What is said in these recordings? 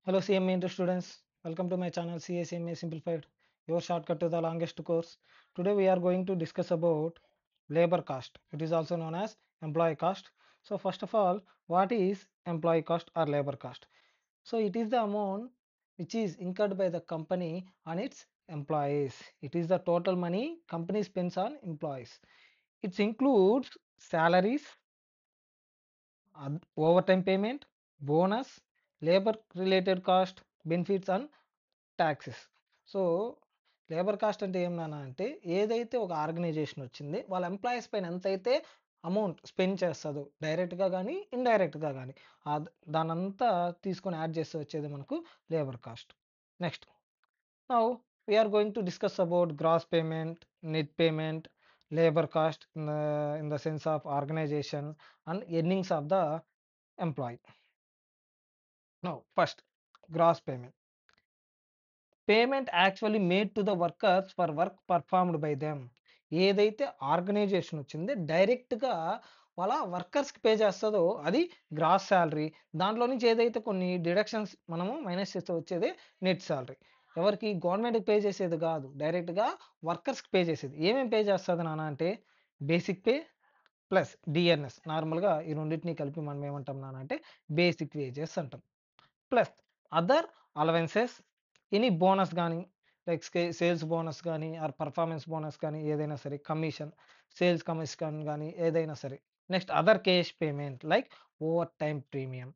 Hello CMA Inter students, welcome to my channel CACMA Simplified, your shortcut to the longest course. Today we are going to discuss about labor cost. It is also known as employee cost. So first of all, what is employee cost or labor cost? So it is the amount which is incurred by the company on its employees. It is the total money company spends on employees. It includes salaries, overtime payment, bonus, labor related cost, benefits and taxes. So labour cost అంటే ఏమన్నా అంటే ఏదైతే ఒక organisation వచ్చింది వాళ్ళ employees పైన ఎంతైతే amount spend చేస్తుందో డైరెక్ట్గా కానీ ఇండైరెక్ట్గా కానీ దానంతా తీసుకొని యాడ్ చేస్తే వచ్చేది మనకు labour cost. Next now we are going to discuss about gross payment, net payment, labour cost in the sense of organisation and earnings of the employee. Now first gross payment. Payment actually made to the workers for work performed by them. ఏదైతే organisation వచ్చింది డైరెక్ట్గా వాళ్ళ వర్కర్స్కి pay చేస్తుందో అది gross salary. దాంట్లో నుంచి ఏదైతే కొన్ని డిడక్షన్స్ మనము మైనస్ చేస్తే వచ్చేది నెట్ శాలరీ. ఎవరికి? గవర్నమెంట్కి పే చేసేది కాదు, డైరెక్ట్గా వర్కర్స్కి పే చేసేది. ఏమేమి పే చేస్తుంది నాన్న అంటే బేసిక్ పే ప్లస్ డిఎన్ఎస్. నార్మల్గా ఈ రెండింటిని కలిపి మనం ఏమంటాం నాన్న అంటే బేసిక్ వేజెస్ అంటాం. Plus other allowances, any bonus కానీ లైక్ సేల్స్ బోనస్ కానీ ఆర్ పర్ఫార్మెన్స్ బోనస్ కానీ ఏదైనా సరే, కమిషన్, సేల్స్ కమిషన్ కానీ ఏదైనా సరే. Next other cash payment like over time premium.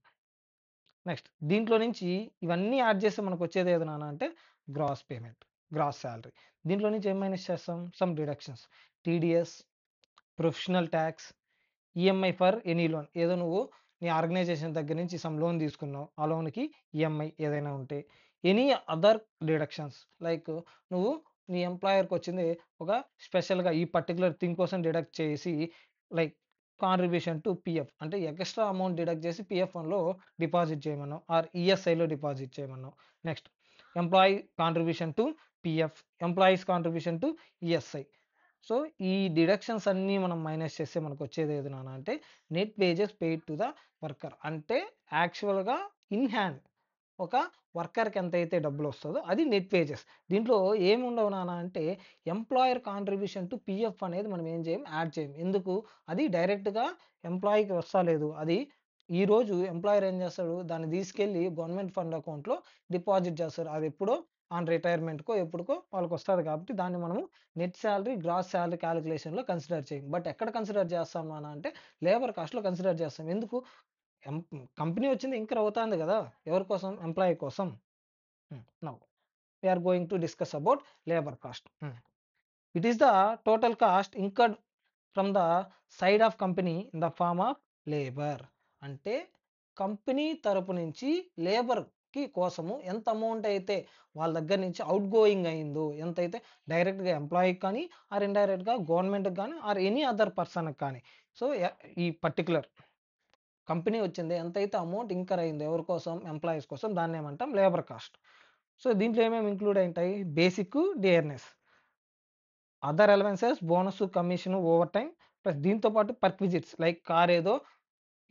Next దీంట్లో నుంచి ఇవన్నీ యాడ్ చేస్తే మనకు వచ్చేది ఏది నాన్న అంటే గ్రాస్ పేమెంట్, గ్రాస్ శాలరీ. దీంట్లో నుంచి ఏం మైనస్ చేస్తాం? Some deductions, TDS, professional tax, EMI for any loan. ఏదో నువ్వు నీ ఆర్గనైజేషన్ దగ్గర నుంచి సమ్ లోన్ తీసుకున్నావు, ఆ లోన్కి ఈఎంఐ ఏదైనా ఉంటే, ఎనీ అదర్ డిడక్షన్స్ లైక్ నువ్వు నీ ఎంప్లాయర్కి వచ్చింది ఒక స్పెషల్గా ఈ పర్టికులర్ థింగ్ కోసం డిడక్ట్ చేసి లైక్ కాంట్రిబ్యూషన్ టు పిఎఫ్ అంటే ఎక్స్ట్రా అమౌంట్ డిడక్ట్ చేసి పిఎఫ్ వన్లో డిపాజిట్ చేయమన్నావు ఆర్ ఈఎస్ఐలో డిపాజిట్ చేయమన్నావు. Next employee contribution to PF, employees contribution to ESI. So ఈ డిడక్షన్స్ అన్నీ మనం మైనస్ చేస్తే మనకు వచ్చేది ఏది నాన్న అంటే net wages paid to the worker. అంటే యాక్చువల్గా ఇన్ హ్యాండ్ ఒక వర్కర్కి ఎంతైతే డబ్బులు వస్తుందో అది నెట్ వేజెస్. దీంట్లో ఏమి ఉండవు నాన్న అంటే ఎంప్లాయర్ కాంట్రిబ్యూషన్ టు పిఎఫ్ అనేది మనం ఏం చేయం, యాడ్ చేయం. ఎందుకు? అది డైరెక్ట్గా ఎంప్లాయీకి వస్తలేదు. అది ఈరోజు ఎంప్లాయర్ ఏం చేస్తాడు, దాన్ని తీసుకెళ్ళి గవర్నమెంట్ ఫండ్ అకౌంట్లో డిపాజిట్ చేస్తారు. అది ఎప్పుడో ఆన్ రిటైర్మెంట్కో ఎప్పుడుకో వాళ్ళకి వస్తుంది. కాబట్టి దాన్ని మనము నెట్ శాలరీ, గ్రాస్ శాలరీ క్యాలిక్యులేషన్లో కన్సిడర్ చేయం. బట్ ఎక్కడ కన్సిడర్ చేస్తాం నాన్న అంటే లేబర్ కాస్ట్లో కన్సిడర్ చేస్తాం. ఎందుకు? కంపెనీ వచ్చింది ఇంకర్ అవుతుంది కదా, ఎవరి కోసం? ఎంప్లాయీ కోసం. Now we are going to discuss about labour cost. It is the total cost incurred from the side of company in the form of labour. అంటే కంపెనీ తరపు నుంచి లేబర్కి కోసము ఎంత అమౌంట్ అయితే వాళ్ళ దగ్గర నుంచి అవుట్ గోయింగ్ అయిందో, ఎంతైతే డైరెక్ట్గా ఎంప్లాయీకి కానీ ఆర్ ఇండైరెక్ట్గా గవర్నమెంట్కి కానీ ఆర్ ఎనీ అదర్ పర్సన్కి కానీ. సో ఈ పర్టికులర్ కంపెనీ వచ్చింది ఎంతైతే అమౌంట్ ఇంకర్ అయిందో ఎవరి కోసం? ఎంప్లాయీస్ కోసం. దాన్ని ఏమంటాం లేబర్ కాస్ట్. సో దీంట్లో ఏమేమి ఇంక్లూడ్ అయింటాయి? Basic, DRS, other allowances, bonus, commission, over time, plus దీంతో పాటు పర్క్విజిట్స్ లైక్ కార్ ఏదో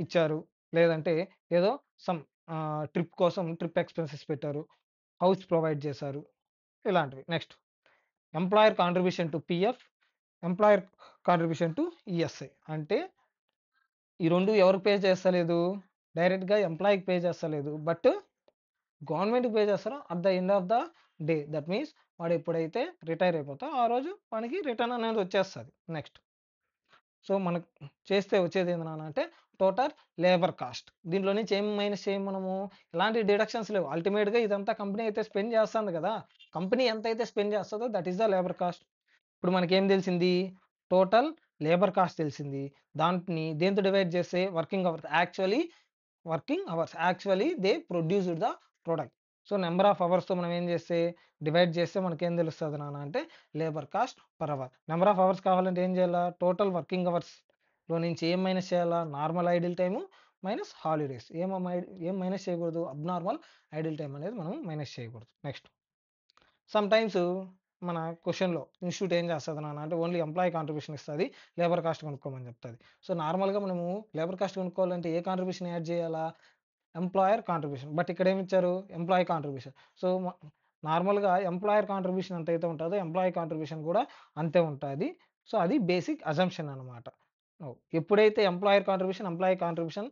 ఇచ్చారు, లేదంటే ఏదో సమ్ ట్రిప్ కోసం ట్రిప్ ఎక్స్పెన్సెస్ పెట్టారు, హౌస్ ప్రొవైడ్ చేశారు, ఇలాంటివి. Next employer contribution to PF, employer contribution to ESI. అంటే ఈ రెండు ఎవరికి పే చేస్తలేదు? డైరెక్ట్గా ఎంప్లాయీకి పే చేస్తలేదు, బట్ గవర్నమెంట్కి పే చేస్తారో at the end of the day. That means వాడు ఎప్పుడైతే రిటైర్ అయిపోతాడో ఆ రోజు మనకి రిటర్న్ అనేది వచ్చేస్తుంది. నెక్స్ట్ సో మనకు చేస్తే వచ్చేది ఏంది నాన్న అంటే టోటల్ లేబర్ కాస్ట్. దీంట్లో నుంచి ఏం మైనస్ చేయం మనము? ఎలాంటి డిడక్షన్స్ లేవు. అల్టిమేట్గా ఇదంతా కంపెనీ అయితే స్పెండ్ చేస్తుంది కదా, కంపెనీ ఎంత అయితే స్పెండ్ చేస్తుందో that is the labour cost. ఇప్పుడు మనకేం తెలిసింది? టోటల్ లేబర్ కాస్ట్ తెలిసింది. దాంట్ని దేంతో డివైడ్ చేస్తే working hours. Actually they produced the product. So number of అవర్స్తో మనం ఏం చేస్తే డివైడ్ చేస్తే మనకేం తెలుస్తుంది నాన్న అంటే labour cost per hour. Number of hours కావాలంటే ఏం చేయాలా? టోటల్ వర్కింగ్ అవర్స్లో నుంచి ఏం మైనస్ చేయాలా? Normal idle time minus holidays. ఏం మైనస్ చేయకూడదు? అబ్నార్మల్ ఐడిల్ టైం అనేది మనం మైనస్ చేయకూడదు. నెక్స్ట్ సమ్ టైమ్స్ మన క్వశ్చన్లో ఇన్స్టిట్యూట్ ఏం చేస్తుంది నాన్న అంటే ఓన్లీ ఎంప్లాయీ కాంట్రిబ్యూషన్ ఇస్తుంది, లేబర్ కాస్ట్ కొనుక్కోమని చెప్తుంది. సో నార్మల్గా మనము లేబర్ కాస్ట్ కొనుక్కోవాలంటే ఏ కాంట్రిబ్యూషన్ యాడ్ చేయాలా? Employer contribution. బట్ ఇక్కడ ఏమి ఇచ్చారు? Employee contribution. సో, నార్మల్‌గా ఎంప్లాయర్ కాంట్రిబ్యూషన్ ఎంతైతే ఉంటదో ఎంప్లాయీ కాంట్రిబ్యూషన్ కూడా అంతే ఉంటది. సో, అది బేసిక్ అజంప్షన్ అన్నమాట. ఎప్పుడైతే ఎంప్లాయీ కాంట్రిబ్యూషన్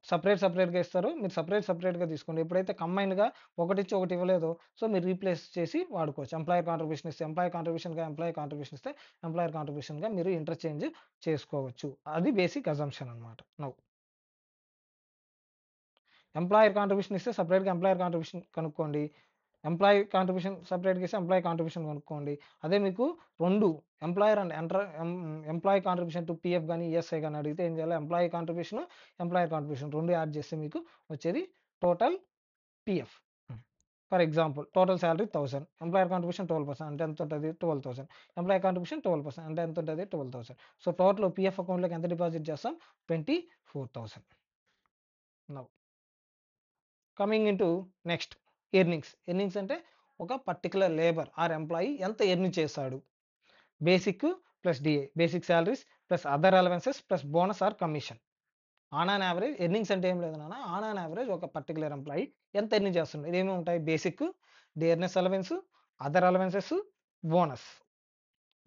సెపరేట్‌గా ఇస్తారో మీరు సెపరేట్‌గా తీసుకోండి. ఎప్పుడైతే కంబైన్డ్‌గా ఒకటిచ్చి ఒకటి ఇవ్వలేదో సో, మీరు రీప్లేస్ చేసి వాడుకోవచ్చు. ఎంప్లాయర్ కాంట్రిబ్యూషన్ ఇస్తే ఎంప్లాయీ కాంట్రిబ్యూషన్ ఇస్తే ఎంప్లాయర్ కాంట్రిబ్యూషన్‌గా మీరు ఇంటర్చేంజ్ చేసుకోవచ్చు. అది బేసిక్ అజంప్షన్ అన్నమాట. ఎంప్లాయర్ కాంట్రిబ్యూషన్ ఇస్తే సెపరేట్‌గా ఎంప్లాయర్ కాంట్రిబ్యూషన్ కనుక్కోండి. ఎంప్లాయీ కాంట్రిబ్యూషన్ కనుక్కోండి. అదే మీకు 2 employer and employee contribution to PF గాని, ఈఎస్ఐ గాని అడిగితే ఏం చేయాలి? ఎంప్లాయర్ కాంట్రిబ్యూషన్ 2 యాడ్ చేస్తే మీకు వచ్చేది total PF. For example total salary 1000, employer contribution 12% అంటే ఎంత ఉంటది? 12,000. ఎంప్లాయీ కాంట్రిబ్యూషన్ 12% అంటే ఎంత ఉంటది? 12,000. సో, టోటల్ పీఎఫ్ అకౌంట్‌లోకి ఎంత డిపాజిట్ చేస్తాం? 24,000. Now coming into next earnings. Earnings అంటే ఒక పర్టిక్యులర్ లేబర్ ఆర్ ఎంప్లాయీ ఎంత ఎర్న్ చేశాడు. Basic plus DA, basic salaries plus other allowances plus bonus or commission. On an average earnings అంటే ఏం లేదు నాన్న. ఆన్ అన్ యావరేజ్ ఒక పర్టిక్యులర్ ఎంప్లాయీ ఎంత ఎర్న్ చేస్తున్నాడు. ఇదేమి ఉంటాయి? Basic, dearness allowance, other allowances, bonus.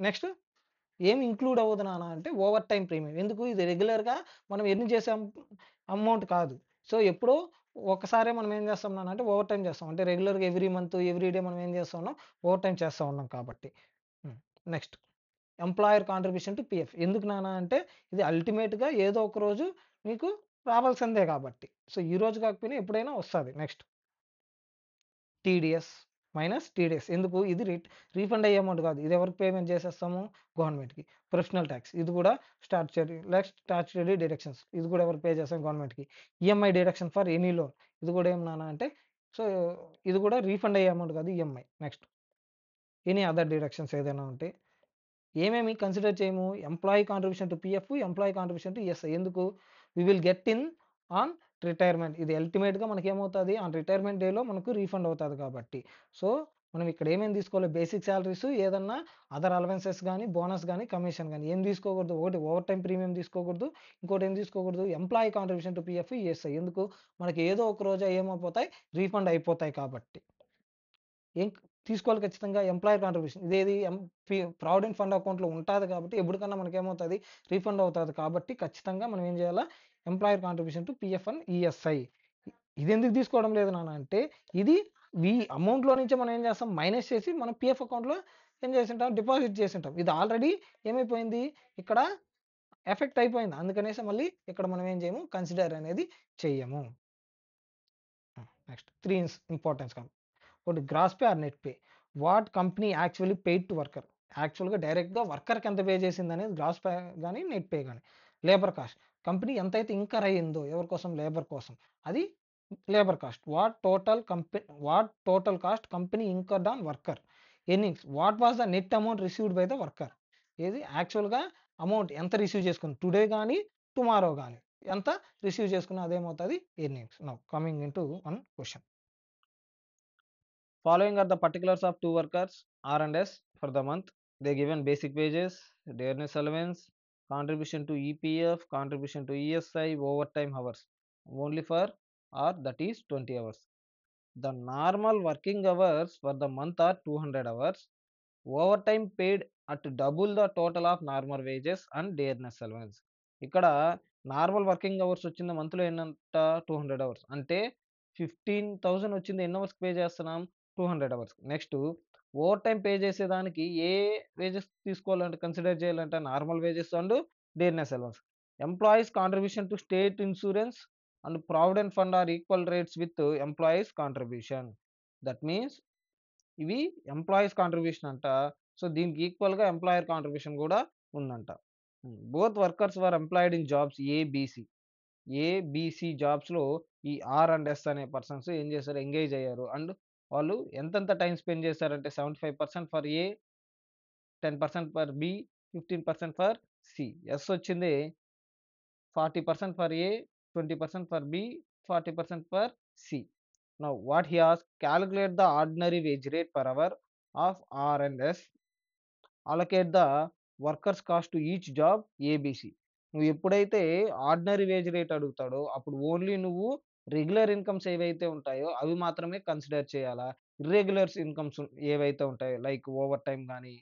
Next ఏమి ఇంక్లూడ్ అవ్వదు నాన్న అంటే ఓవర్ టైం ప్రీమియం. ఎందుకు? ఇది రెగ్యులర్‌గా మనం ఎర్న్ చేసే అమౌంట్ కాదు. సో, ఎప్పుడో ఒకసారే మనం ఏం చేస్తాం నాన్న అంటే ఓవర్ టైమ్ చేస్తాం. అంటే రెగ్యులర్‌గా ఎవ్రీ మంత్, ఎవ్రీ డే మనం ఏం చేస్తా ఉన్నాం? ఓవర్ టైమ్ చేస్తా ఉన్నాం కాబట్టి. హ్మ్. Next employer contribution to PF. ఎందుకు నాన్న అంటే ఇది అల్టిమేట్‌గా ఏదో ఒక రోజు మీకు రావాల్సిందే కాబట్టి. సో, ఈ రోజు కాకపోయినా ఎప్పుడైనా వస్తది. Next TDS minus TDS. ఎందుకు? ఇది రీఫండ్ అయ్యే అమౌంట్ కాదు. ఇది ఎవరికి పేమెంట్ చేసేస్తాము? గవర్నమెంట్‌కి. ప్రొఫెషనల్ టాక్స్ ఇది కూడా స్టాట్యుటరీ డిడక్షన్స్ ఇది కూడా ఎవరికి పే చేస్తాం? గవర్నమెంట్‌కి. EMI deduction for any loan ఇది కూడా ఏం నాన్న అంటే సో, ఇది కూడా రీఫండ్ అయ్యే అమౌంట్ కాదు EMI. Next any other deductions ఏదైనా ఉంటే ఏమేమి కన్సిడర్ చేయము? Employee contribution to PF, employee contribution to ESI. ఎందుకు? We will get in on retirement. ఇది అల్టిమేట్‌గా మనకేమవుతది? ఆన్ రిటైర్మెంట్ డేలో మనకు రీఫండ్ అవుతది కాబట్టి. సో, మనం ఇక్కడ ఏమేమి తీసుకోవాలి? బేసిక్ సాలరీస్ ఏదన్నా అదర్ అలవెన్సెస్ గాని, బోనస్ గాని, కమిషన్ గాని ఏం తీసుకోకూడదు? ఒకటి ఓవర్ టైమ్ ప్రీమియం తీసుకోకూడదు. ఇంకోటి ఏం తీసుకోకూడదు? Employee contribution to PF, ESI. ఎందుకు? మనకి ఏదో ఒక రోజు ఏమైపోతాయి? రీఫండ్ అయిపోతాయి కాబట్టి. ఏం తీసుకోవాలి ఖచ్చితంగా ఎంప్లాయర్ కాంట్రిబ్యూషన్. ఇదేది ప్రావిడెంట్ ఫండ్ అకౌంట్‌లో ఉంటాది కాబట్టి ఎప్పటికన్నా మనకేమవుతది? రీఫండ్ అవుతది కాబట్టి ఖచ్చితంగా మనం ఏం చేయాలా? Employer contribution to PF and ESI. ఇదెందుకు తీసుకోవడం లేదు నాన్న అంటే ఇది అమౌంట్‌లో నుంచే మనం ఏం చేస్తాం? మైనస్ చేసి మనం పీఎఫ్ అకౌంట్‌లో ఏం చేసుంటాం? డిపాజిట్ చేసుంటాం. ఇది ఆల్రెడీ ఏమైపోయింది? ఇక్కడ ఎఫెక్ట్ అయిపోయింది. అందుకనేసి మళ్ళీ ఇక్కడ మనం ఏం చేయము? కన్సిడర్ అనేది చెయ్యము. నెక్స్ట్ 3 ఇంపార్టెన్స్ ఒకటి gross pay or net pay. What company actually paid to worker. యాక్చువల్‌గా డైరెక్ట్‌గా వర్కర్‌కి ఎంత పే చేసిందనేది గ్రాస్ పే గాని, నెట్ పే గాని. Labour cost. కంపెనీ ఎంతైతే ఇంకర్ అయిందో ఎవరి కోసం? లేబర్ కోసం. అది labour cost. What total cost company incurred on worker. Earnings. What was the net amount received by the worker. ఏది యాక్చువల్‌గా అమౌంట్ ఎంత రిసీవ్ చేసుకుంది. టుడే గాని, టుమారో గాని. ఎంత రిసీవ్ చేసుకున్న అదేమవుతది? Earnings. Now coming into one question. Following are the particulars of two workers R&S for the month. They given basic wages, dearness allowance, contribution to EPF, contribution to ESI, overtime hours. Only for or that is 20 hours. The normal working hours for the month are 200 hours. Overtime paid at double the total of normal wages and dearness allowance. ఇక్కడ normal working hours వచ్చింది మంత్లో ఎన్నంట 200 hours అంటే 15,000 వచ్చింది ఎన్ని అవర్స్కి pay చేస్తున్నాం 200 hours. Next over time pay చేసేదానికి ఏ వేజెస్ తీసుకోవాలంటే కన్సిడర్ చేయాలంటే normal wages and dearness allowance. Employees contribution to state insurance and provident fund are equal rates with employees contribution. That means ఇవి ఎంప్లాయీస్ కాంట్రిబ్యూషన్ అంట. So, దీనికి ఈక్వల్‌గా employer contribution గూడా ఉందంట. Both workers were employed in jobs ABC. ABC జాబ్స్‌లో ఈ R and S అనే persons ఏం చేశారు? ఎంగేజ్ అయ్యారు. అండ్ వాళ్ళు ఎంతెంత టైమ్ స్పెండ్ చేశారంటే 75% for A, 10% for B, 15% for C. S వచ్చింది 40% for A, 20% for B, 40% for C. Now, what he asked, calculate the ordinary wage rate per hour of R and S, allocate the workers cost to each job ABC. నువ్వు ఎప్పుడైతే ordinary wage rate అడుగుతాడో అప్పుడు only నువ్వు regular incomes ఏవైతే ఉంటాయో అవి మాత్రమే consider చేయాలా? Irregulars incomes ఏవైతే ఉంటాయో లైక్ ఓవర్ టైమ్ గాని,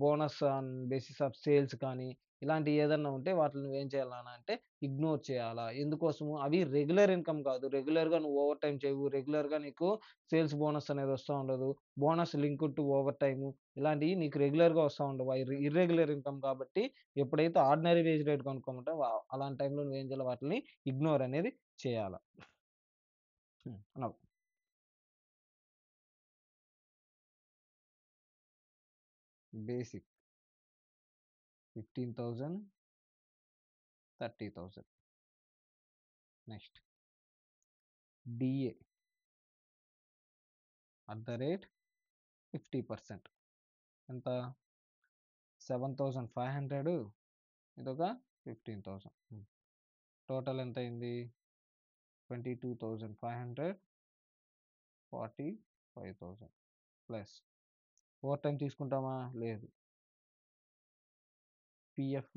bonus on basis of sales కానీ, ఇలాంటియి ఏదన్నా ఉంటే వాటిని నువ్వేం చేయాలా అంటే ఇగ్నోర్ చేయాలా. ఎందుకోసము? అవి రెగ్యులర్ ఇన్‌కమ్ కాదు. రెగ్యులర్‌గా నువ్వు ఓవర్ టైమ్ చేయవు. రెగ్యులర్‌గా నీకు సేల్స్ బోనస్ అనేది వస్తా ఉండదు. Bonus linked to over time ఇలాంటియి నీకు రెగ్యులర్‌గా వస్తా ఉండవు. అయి ఇర్రెగ్యులర్ ఇన్‌కమ్ కాబట్టి ఎప్పుడైతే ఆర్డినరీ వేజ్ రేట్ కనుక్కోమంటావో అలాంటి టైంలో నువ్వేం చేయాలి వాటిని ఇగ్నోర్ అనేది చేయాల. Now basic 15,000, 30,000. Next DA at the rate 50%. ఎంత? 7,500 ఇదొక 15,000. టోటల్ ఎంత అయింది? 22,500, 45,000 ప్లస్ ఓవర్ టైం తీసుకుంటామా? లేదు. PF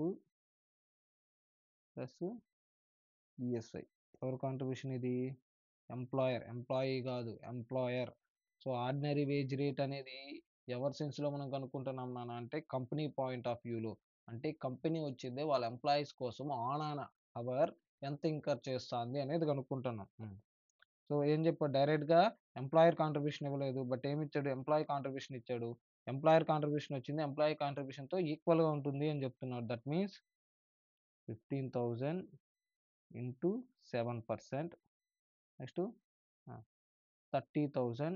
plus ESI. ఎవరి కాంట్రిబ్యూషన్ ఇది? ఎంప్లాయీ కాదు, employer. So ordinary wage rate అనేది ఎవరి సెన్స్లో మనం కనుక్కుంటున్నాం నాన్న అంటే కంపెనీ పాయింట్ ఆఫ్ వ్యూలో. అంటే కంపెనీ వచ్చిందే వాళ్ళ ఎంప్లాయీస్ కోసం ఆన్ అన్ అవర్ ఎంత ఇంకర్ చేస్తుంది అనేది కనుక్కుంటున్నాం. సో ఏం చెప్పాడు? డైరెక్ట్గా ఎంప్లాయర్ కాంట్రిబ్యూషన్ ఇవ్వలేదు, బట్ ఏమి ఇచ్చాడు? ఎంప్లాయీ కాంట్రిబ్యూషన్ ఇచ్చాడు. ఎంప్లాయర్ కాంట్రిబ్యూషన్ వచ్చింది, ఎంప్లాయీ కాంట్రిబ్యూషన్తో ఈక్వల్గా ఉంటుంది అని చెప్తున్నాడు. That means 15,000 into 7%. Next 30,000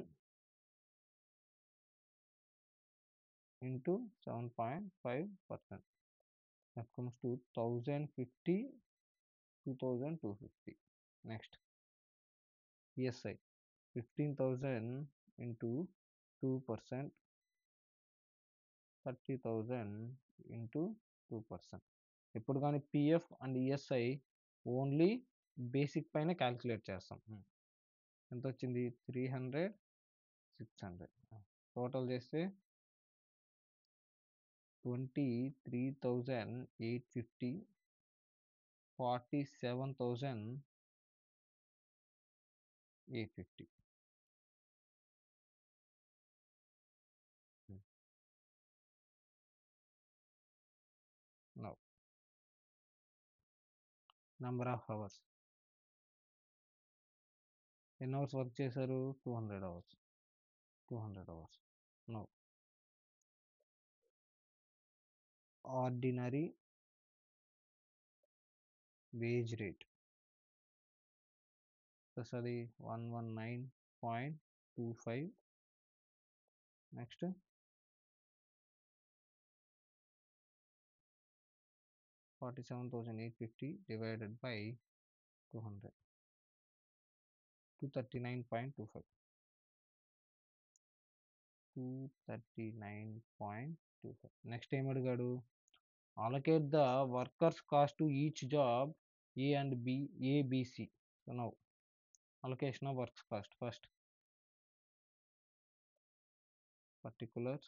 into 7.5%. That comes to 1,050, 2,250. Next, ESI 15,000 into 2%, 30,000 into 2%. ఇప్పుడు కానీ PF and ESI only basic పైన క్యాల్కులేట్ చేస్తాం. ఎంత వచ్చింది? 300, 600. టోటల్ చేస్తే 23,850, 47,850. Now, number of hours. ఎన్ని అవర్స్ వర్క్ చేశారు? 200 hours. 200 hours. Now, ordinary wage rate. Plus అది 119.25. Next, 47,850 divided by 200. 239.25. 239.25. నెక్స్ట్ ఏం అడిగాడు? allocate the workers cost to each job A and B, A, B, C. So now allocation of works cost. First, particulars,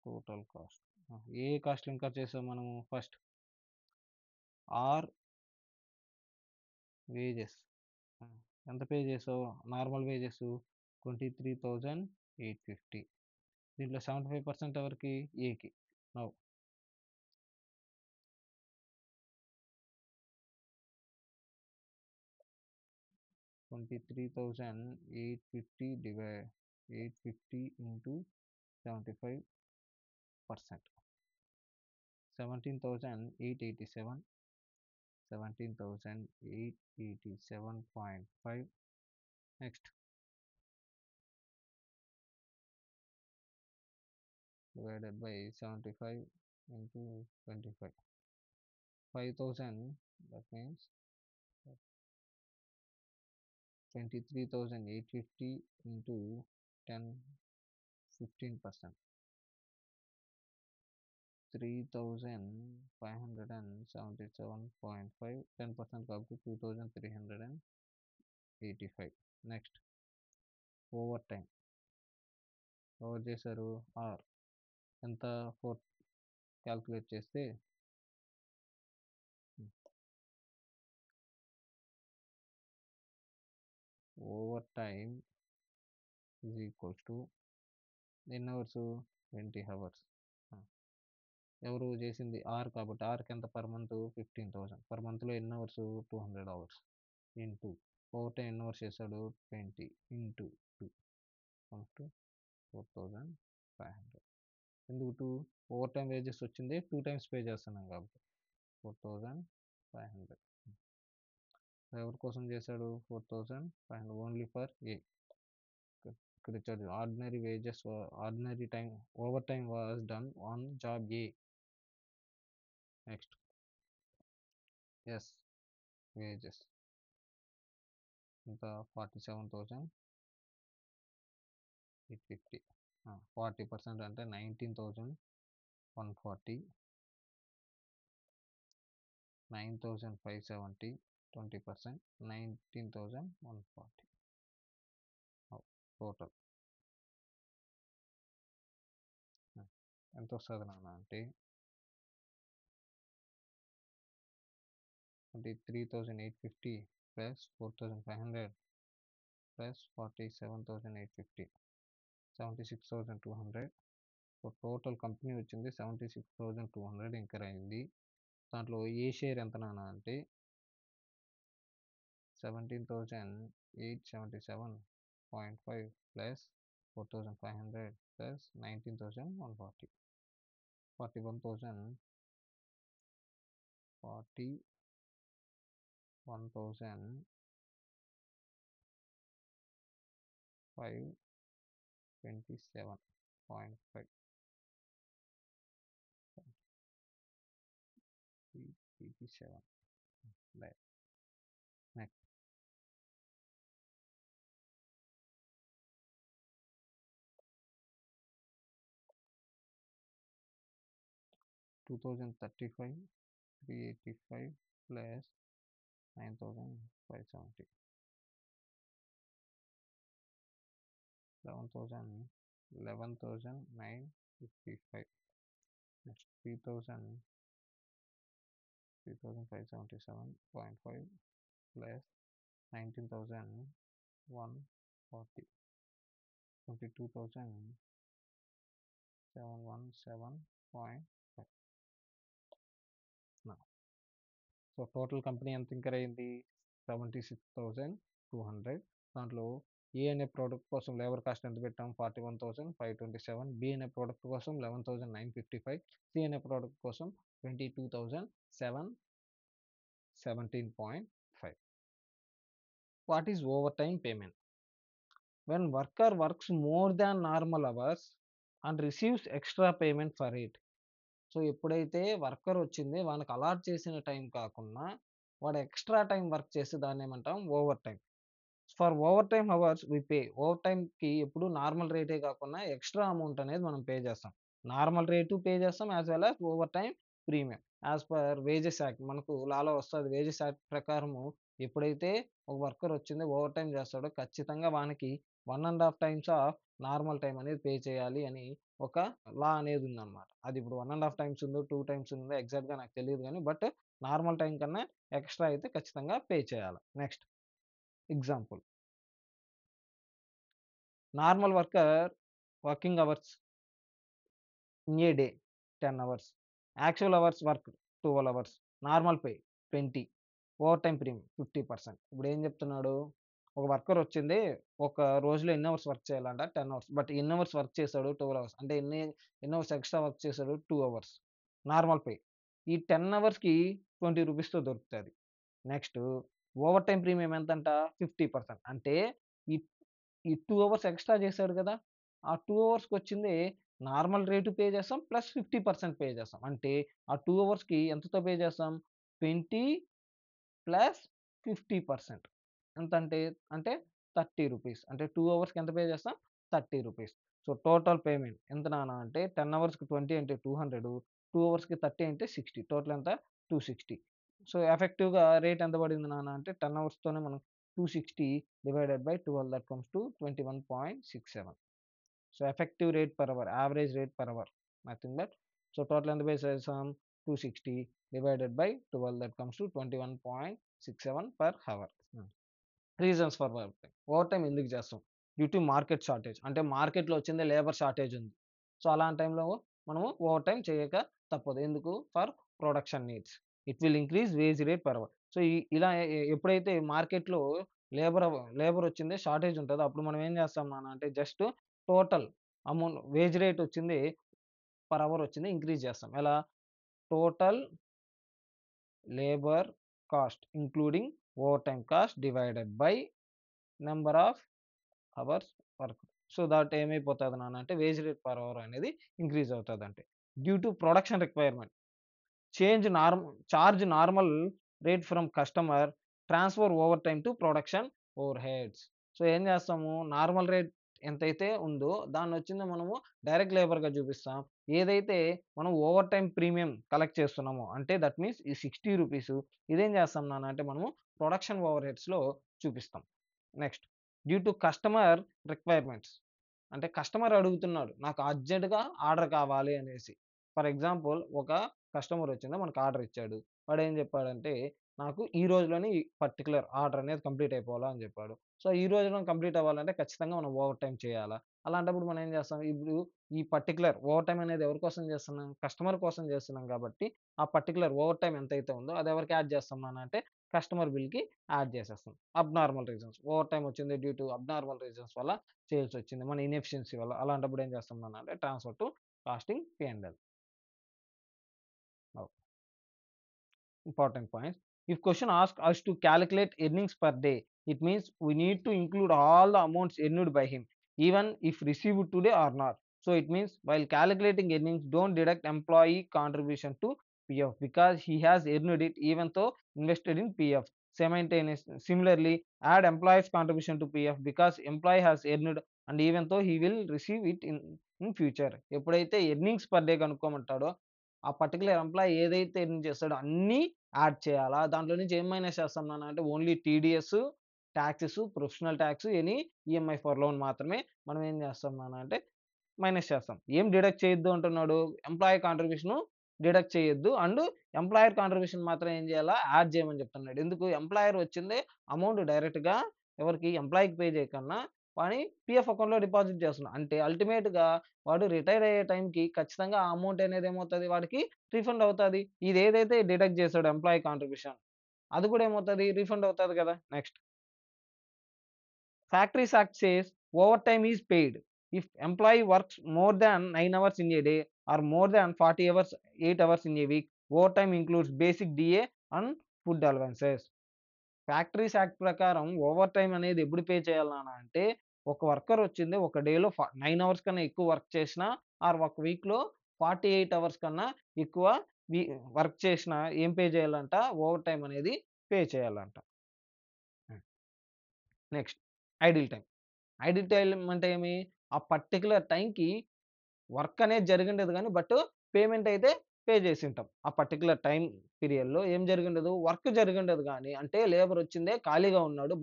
total cost. ఏ cost ఇంకా చేసాం మనము? First or wages. ఎంత pay చేసావు? Normal wages 23,850. దీంట్లో 75% ఎవరికి? ఏకి. Now 23,850 divide 850 into 75%. 17,887. 17,887.5. Next, divided by 75 into 25. 5,000. That means 23,850 into 10, 15%. 3,577.5. 10% కాబట్టి 2,385. Next over time. ఓవర్ చేశారు ఆర్ ఎంత? 4 క్యాల్కులేట్ చేస్తే over time is equals to ఎన్ని అవర్స్ 20 అవర్స్. ఎవరు చేసింది ఆర్ కాబట్టి ఆర్కి ఎంత పర్ మంత్ 15,000 పర్ మంత్లో ఎన్ని hours 200 hours into over time ఎన్ని అవర్స్ చేశాడు 20 ఇంటూ 2 కమ్స్ టు 4,500. ఎందుకు 2 ఓవర్ టైం వేజెస్ వచ్చింది 2 టైమ్స్ పే చేస్తున్నాం కాబట్టి 4,500. ఎవరి కోసం చేశాడు 4,500 ఓన్లీ ఫర్ ఏ. ఇక్కడ ఇచ్చాడు ordinary wages ordinary time overtime was done on job A. Next S wages ఎంత 47,850. 40% అంటే 19,140. 9,570 20% 19,140 టోటల్ ఎంత వస్తుంది నాన్న అంటే 23,850 plus 4,500 plus 47,850 76,200. So total company వచ్చింది 76,200 ఇంకర్ అయింది. దాంట్లో ఏ షేర్ ఎంత నాన్న అంటే 17,877.5 plus 4,500 plus 19,140 41,527.5 87. Next 2,035 385 plus 9,570 11,955. Next 3,577.5 plus 19,140 22,717.5. So total company ఎంత ఇంకర్ అయింది 76,200. దాంట్లో ఏ అనే ప్రోడక్ట్ కోసం లేబర్ కాస్ట్ ఎంత పెట్టాం 41,527. బి అనే ప్రోడక్ట్ కోసం 11,955. సి అనే ప్రోడక్ట్ కోసం 22,717.5. What is over time payment? When worker works more than normal hours and receives extra payment for it. So ఎప్పుడైతే వర్కర్ వచ్చింది వానికి అలాట్ చేసిన టైం కాకుండా వాడు ఎక్స్ట్రా టైం వర్క్ చేసి దాన్ని ఏమంటాం overtime. For overtime hours we pay. ఓవర్ టైంకి ఎప్పుడు నార్మల్ రేటే కాకుండా ఎక్స్ట్రా అమౌంట్ అనేది మనం పే చేస్తాం. నార్మల్ రేటు పే చేస్తాం as well as over time premium as per wages act మనకు లాలో వస్తుంది. వేజెస్ యాక్ట్ ప్రకారము ఎప్పుడైతే ఒక వర్కర్ వచ్చింది ఓవర్ టైం చేస్తాడో ఖచ్చితంగా వానికి 1.5 టైమ్స్ ఆఫ్ నార్మల్ టైం అనేది పే చేయాలి అని ఒక లా అనేది ఉందన్నమాట. అది ఇప్పుడు 1.5 టైమ్స్ ఉందో 2 టైమ్స్ ఉందో ఎగ్జాక్ట్గా నాకు తెలియదు కానీ బట్ నార్మల్ టైం కన్నా ఎక్స్ట్రా అయితే ఖచ్చితంగా పే చేయాలి. Next example normal worker working hours in a day 10 hours. Actual hours work 12 hours. Normal pay 20. Over time premium 50%. ఇప్పుడు ఏం చెప్తున్నాడు ఒక వర్కర్ వచ్చింది ఒక రోజులో ఎన్ని అవర్స్ వర్క్ చేయాలంట 10 అవర్స్. బట్ ఎన్ని అవర్స్ వర్క్ చేశాడు 12 అవర్స్. అంటే ఎన్ని అవర్స్ ఎక్స్ట్రా వర్క్ చేశాడు 2 అవర్స్. నార్మల్ పే ఈ 10 అవర్స్కి 20 రూపీస్తో దొరుకుతుంది. నెక్స్ట్ ఓవర్ టైం ప్రీమియం ఎంతంట 50%. అంటే ఈ ఈ 2 అవర్స్ ఎక్స్ట్రా చేశాడు కదా ఆ 2 అవర్స్కి వచ్చింది నార్మల్ రేటు పే చేస్తాం ప్లస్ 50% పే చేస్తాం. అంటే ఆ 2 అవర్స్కి ఎంతతో పే చేస్తాం 20 ప్లస్ 50% ఎంత అంటే 30 రూపీస్. అంటే 2 అవర్స్కి ఎంత పే చేస్తాం 30 రూపీస్. సో టోటల్ పేమెంట్ ఎంత నాన్న అంటే 10 అవర్స్కి 20 అంటే 200, 2 అవర్స్కి 30 అంటే 60. టోటల్ ఎంత 260. సో ఎఫెక్టివ్గా రేట్ ఎంత పడింది నాన్న అంటే 10 అవర్స్తోనే మనం 260 divided by 12 that comes to 21.67. So effective rate per hour average rate per hour nothing but so total ఎంత పే చేసాం 260 divided by 12 that comes to 21.67 per hour. Reasons for over time. Over time ఎందుకు చేస్తాం? Due to market shortage. అంటే మార్కెట్‌లో వచ్చిందే labour shortage ఉంది. So, అలాంటి టైంలో మనము ఓవర్ టైమ్ చేయక తప్పదు. ఎందుకు? For production needs. It will increase wage rate per hour. So, ఇలా ఎప్పుడైతే మార్కెట్‌లో లేబర్ వచ్చింది షార్టేజ్ ఉంటదో అప్పుడు మనం ఏం చేస్తాం నాన్న అంటే just total amount wage rate వచ్చింది పర్ అవర్ వచ్చింది ఇంక్రీజ్ చేస్తాం. ఎలా? Total labour cost including over time cost divided by number of hours work. So, that ఏమైపోతది నాన్న అంటే వేజ్ రేట్ పర్ అవర్ అనేది ఇంక్రీజ్ అవుతదంటే. Due to production requirement. Change norm charge normal rate from customer transfer over time to production over heads. So, ఏం చేస్తాము normal rate ఎంతైతే ఉందో దాన్నొచ్చింది మనము డైరెక్ట్ లేబర్‌గా చూపిస్తాం. ఏదైతే మనం ఓవర్ టైమ్ ప్రీమియం కలెక్ట్ చేస్తున్నామో అంటే దట్ మీన్స్ ఈ రూ. 60 ఇదేం చేస్తాం నాన్న అంటే మనము ప్రొడక్షన్ ఓవర్ హెడ్స్‌లో చూపిస్తాం. Next due to customer requirements. అంటే కస్టమర్ అడుగుతున్నాడు. నాకు అర్జెంట్‌గా ఆర్డర్ కావాలి అనేసి. ఫర్ ఎగ్జాంపుల్ ఒక కస్టమర్ వచ్చిండు మనకు ఆర్డర్ ఇచ్చాడు. వాడేం చెప్పాడంటే, నాకు ఈ రోజులోనే ఈ పర్టిక్యులర్ ఆర్డర్ అనేది కంప్లీట్ అయిపోవాలా అని చెప్పాడు. సో, ఈ రోజులో కంప్లీట్ అవ్వాలంటే ఖచ్చితంగా మనం ఓవర్ టైమ్ చేయాలా. అలాంటప్పుడు మనం ఏం చేస్తాం, ఇప్పుడు ఈ పర్టిక్యులర్ ఓవర్ టైమ్ అనేది ఎవరి కోసం చేస్తున్నాం? కస్టమర్ కోసం చేస్తున్నాం కాబట్టి, ఆ పర్టిక్యులర్ ఓవర్ టైమ్ ఎంతైతే ఉందో అది ఎవరికి యాడ్ చేస్తాం నాన్న అంటే కస్టమర్ బిల్‌కి యాడ్ చేసేస్తాం. Abnormal reasons. ఓవర్ టైమ్ వచ్చింది డ్యూ టు అబ్నార్మల్ రీజన్స్ వల్ల చేయాల్సొచ్చింది. మన ఇన్‌ఎఫిషియన్సీ వల్ల. అలాంటప్పుడు ఏం చేస్తాం నాన్న అంటే transfer to costing P and L. Oh! Important points. If question asks us to calculate earnings per day, it means we need to include all the amounts earned by him, even if received today or not. So it means while calculating earnings, don't deduct employee contribution to PF because he has earned it even though invested in PF. Similarly, add employee's contribution to PF because employee has earned and even though he will receive it in future. ఎప్పుడైతే earnings per day కనుక్కోమంటాడో ఆ particular employee ఏదైతే earn చేస్తాడో అన్నీ add చేయాలా. దాంట్లో నుంచి ఏం minus చేస్తాం నాన్న అంటే only TDS, taxes, professional talks, any EMI for loan మాత్రమే మనం ఏం చేస్తాం నాన్న అంటే మైనస్ చేస్తాం. ఏం డిడక్ట్ చేయొద్దు అంటున్నాడు? ఎంప్లాయీ కాంట్రిబ్యూషను డిడక్ట్ చేయొద్దు. అండ్ ఎంప్లాయర్ కాంట్రిబ్యూషన్ మాత్రం ఏం చేయాలా? యాడ్ చేయమని చెప్తున్నాడు. ఎందుకు? ఎంప్లాయర్ వచ్చిందే అమౌంట్ డైరెక్ట్‌గా ఎవరికి? ఎంప్లాయీకి పే చేయకన్నా వాని పీఎఫ్ అకౌంట్‌లో డిపాజిట్ చేస్తున్నాం. అంటే అల్టిమేట్‌గా వాడు రిటైర్ అయ్యే టైంకి ఖచ్చితంగా ఆ అమౌంట్ అనేది ఏమవుతది? వాడికి రీఫండ్ అవుతది. ఇదేదైతే డిడక్ట్ చేసాడో ఎంప్లాయీ కాంట్రిబ్యూషన్ అది కూడా ఏమవుతది? రీఫండ్ అవుతది కదా! Next Factories Act says overtime is paid if employee works more than 9 hours in a day or more than 40 hours, 8 hours in a week. Overtime includes basic DA and food allowances. Factories act ప్రకారం over time అనేది ఎప్పుడు pay చేయాలి నాన్న అంటే ఒక worker వచ్చింది ఒక డేలో 9 అవర్స్ కన్నా ఎక్కువ వర్క్ చేసినా ఆర్ ఒక వీక్‌లో 48 అవర్స్ కన్నా ఎక్కువ వి వర్క్ చేసినా ఏం పే చేయాలంట? ఓవర్ టైమ్ అనేది పే చేయాలంట. Hmm. Next idle time. Idle time అంటే ఏమి? ఆ పర్టిక్యులర్ టైంకి వర్క్ అనేది జరిగుండదు గానీ, పేమెంట్ అయితే పే చేసుంటాం. ఆ పర్టిక్యులర్ టైమ్ పీరియడ్‌లో ఏం జరిగుండదు? వర్క్ జరిగుండదు గానీ, అంటే లేబర్ వచ్చిందే ఖాళీగా ఉన్నాడు.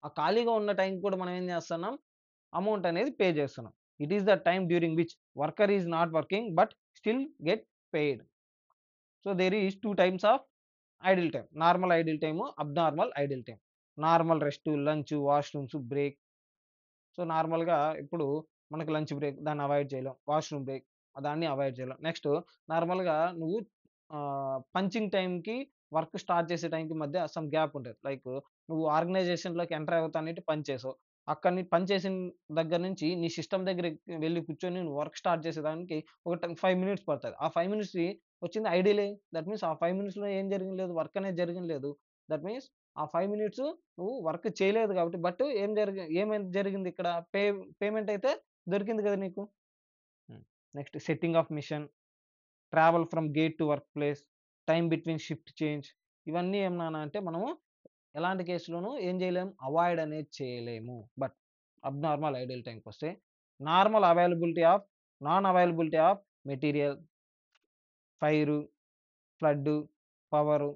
ఆ ఖాళీగా ఉన్న టైంకి కూడా మనం ఏం చేస్తున్నాం? అమౌంట్ అనేది పే చేస్తున్నాం. It is the time during which worker is not working but still get paid. So, there is 2 types of idle time. Normal idle time, abnormal idle time. Normal rest, lunch, washrooms, break. So, నార్మల్‌గా ఇప్పుడు మనకు lunch break దాన్ని avoid చేయలేం. Washroom break దాన్ని avoid చేయలేం. Next నార్మల్‌గా నువ్వు punching టైమ్‌కి వర్క్ స్టార్ట్ చేసే టైంకి మధ్య సమ్ గ్యాప్ ఉంటది. లైక్ నువ్వు ఆర్గనైజేషన్‌లోకి ఎంటర్ అవుతానంటే పంచ్ చేసావు. పంచ్ చేసిన దగ్గర నుంచి నీ సిస్టమ్ దగ్గరికి వెళ్లి కూర్చొని నువ్వు వర్క్ స్టార్ట్ చేసేదానికి ఒక 5 మినిట్స్ పడతది. ఆ 5 మినిట్స్‌కి వచ్చింది ఐడిలే. దట్ మీన్స్ ఆ 5 మినిట్స్‌లో ఏం జరిగలేదు? వర్క్ అనేది జరిగలేదు. దట్ మీన్స్ ఆ 5 మినిట్స్ నువ్వు వర్క్ చేయలేదు కాబట్టి ఏమైంది జరిగింది ఇక్కడ? పేమెంట్ అయితే దొరికింది కదా నీకు. Hmm. Next setting of machine, travel from gate to workplace, time between shift change ఇవన్నీ ఏం నాన్న అంటే మనము ఎలాంటి కేస్‌లోనూ ఏం చేయలేము? అవాయిడ్ అనేది చేయలేము. అబ్నార్మల్ ఐడిల్ టైమ్‌కొస్తే normal availability of non availability of material, fire, flood, power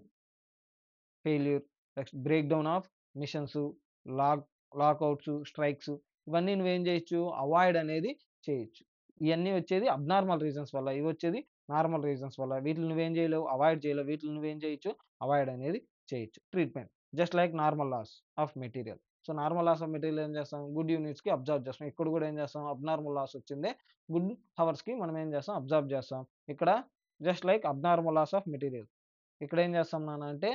failure, next break down of machines, lock lockouts, strikes ఇవన్నీ నువ్వేం చేయొచ్చు? అవాయిడ్ అనేది చేయొచ్చు. ఇయన్నీ వచ్చేది అబ్నార్మల్ రీజన్స్ వల్ల. ఇవొచ్చేది నార్మల్ రీజన్స్ వల్ల. వీటిని నువ్వేం చేయలేవు? అవాయిడ్ చేయలేవు. వీటిని నువ్వేం చేయొచ్చు? అవాయిడ్ అనేది చేయొచ్చు. Treatment just like normal loss of material. So normal loss of material ఏం చేస్తాం, గుడ్ యూనిట్స్కి అబ్జర్వ్ చేస్తాం. ఇక్కడ కూడా ఏం చేస్తాం, అబ్నార్మల్ లాస్ వచ్చింది గుడ్ హవర్స్కి మనం ఏం చేస్తాం, అబ్జర్వ్ చేస్తాం. ఇక్కడ just like abnormal loss of material. ఇక్కడ ఏం చేస్తాం నాన్న అంటే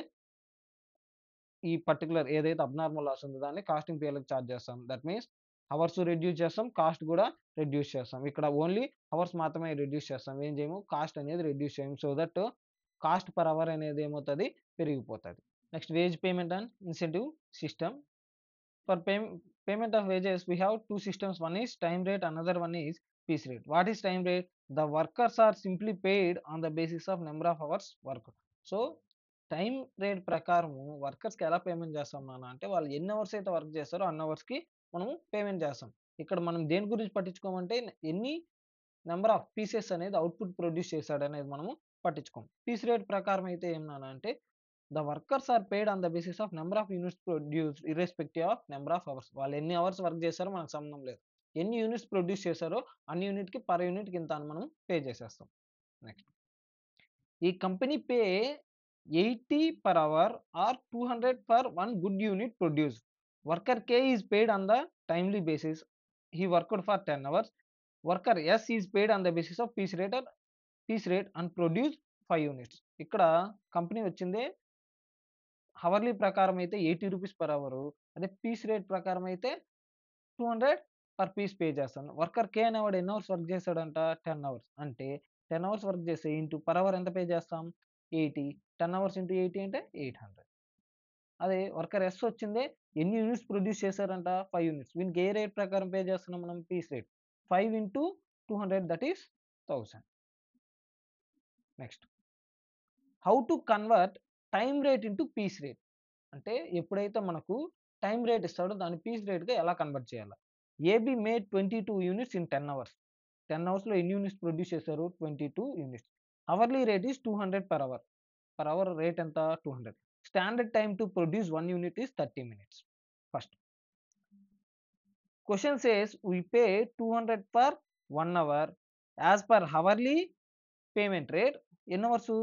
ఈ పర్టికులర్ ఏదైతే అబ్నార్మల్ లాస్ ఉందో దాన్ని కాస్టింగ్ పిఎల్కి చార్జ్ చేస్తాం. దట్ మీన్స్ హవర్స్ రెడ్యూస్ చేస్తాం, కాస్ట్ కూడా రెడ్యూస్ చేస్తాం. ఇక్కడ ఓన్లీ హవర్స్ మాత్రమే రెడ్యూస్ చేస్తాం, ఏం చేయము కాస్ట్ అనేది రెడ్యూస్ చేయము. So that cost per hour అనేది ఏమవుతుంది, పెరిగిపోతుంది. Next wage payment and incentive system. For payment of wages, we have two systems. One is time rate, another one is piece rate. What is time rate? The workers are simply paid on the basis of number of hours work. So time rate ప్రకారము వర్కర్స్కి ఎలా payment చేస్తాం నాన్న అంటే వాళ్ళు ఎన్ని hours అయితే work చేస్తారో అన్ని అవర్స్కి మనము పేమెంట్ చేస్తాం. ఇక్కడ మనం దేని గురించి పట్టించుకోమంటే ఎన్ని నెంబర్ ఆఫ్ పీసెస్ అనేది అవుట్పుట్ ప్రొడ్యూస్ చేశాడు అనేది మనము పట్టించుకోం. పీస్ రేట్ ప్రకారం అయితే ఏం నాన్న అంటే the workers are paid on the basis of number of units produced irrespective of number of hours. వాళ్ళు ఎన్ని అవర్స్ వర్క్ చేస్తారో మనకు సంబంధం లేదు, ఎన్ని యూనిట్స్ ప్రొడ్యూస్ చేశారో అన్ని యూనిట్కి పర్ యూనిట్కి ఇంత అని మనం పే చేసేస్తాం. నెక్స్ట్ ఈ company pay 80 per hour or 200 for one good unit produce. Worker K is paid on the timely basis, he worked for 10 hours. Worker S is paid on the basis of piece rate and produce 5 units. ఇక్కడ company వచ్చిందే hourly ప్రకారం అయితే 80 rupees per hour, అదే piece rate ప్రకారం అయితే 200 per piece pay చేస్తాను. Worker K అనేవాడు ఎన్ని అవర్స్ వర్క్ చేశాడంట, 10 అవర్స్. అంటే 10 అవర్స్ వర్క్ చేస్తే ఇంటూ పర్ అవర్ ఎంత పే చేస్తాం, 80. 10 అవర్స్ ఇంటూ 80 అంటే 800. అదే వర్కర్ ఎస్ వచ్చిందే ఎన్ని యూనిట్స్ ప్రొడ్యూస్ చేశారంట, 5 యూనిట్స్. వీనికి ఏ రేట్ ప్రకారం పే చేస్తున్నాం మనం, piece rate. 5 into 200 that is 1000. Next how to convert time rate into piece rate. అంటే ఎప్పుడైతే మనకు టైం రేట్ ఇస్తాడో దాన్ని పీస్ రేట్గా ఎలా కన్వర్ట్ చేయాలి. A B made 22 units in 10 hours. 10 అవర్స్లో ఎన్ని యూనిట్స్ ప్రొడ్యూస్ చేశారు, 22 units. Hourly rate is 200 per hour. Per hour rate ఎంత, 200. Standard time to produce 1 unit is 30 minutes. First question says we pay 200 for 1 hour as per hourly payment rate. ఎన్ని hours,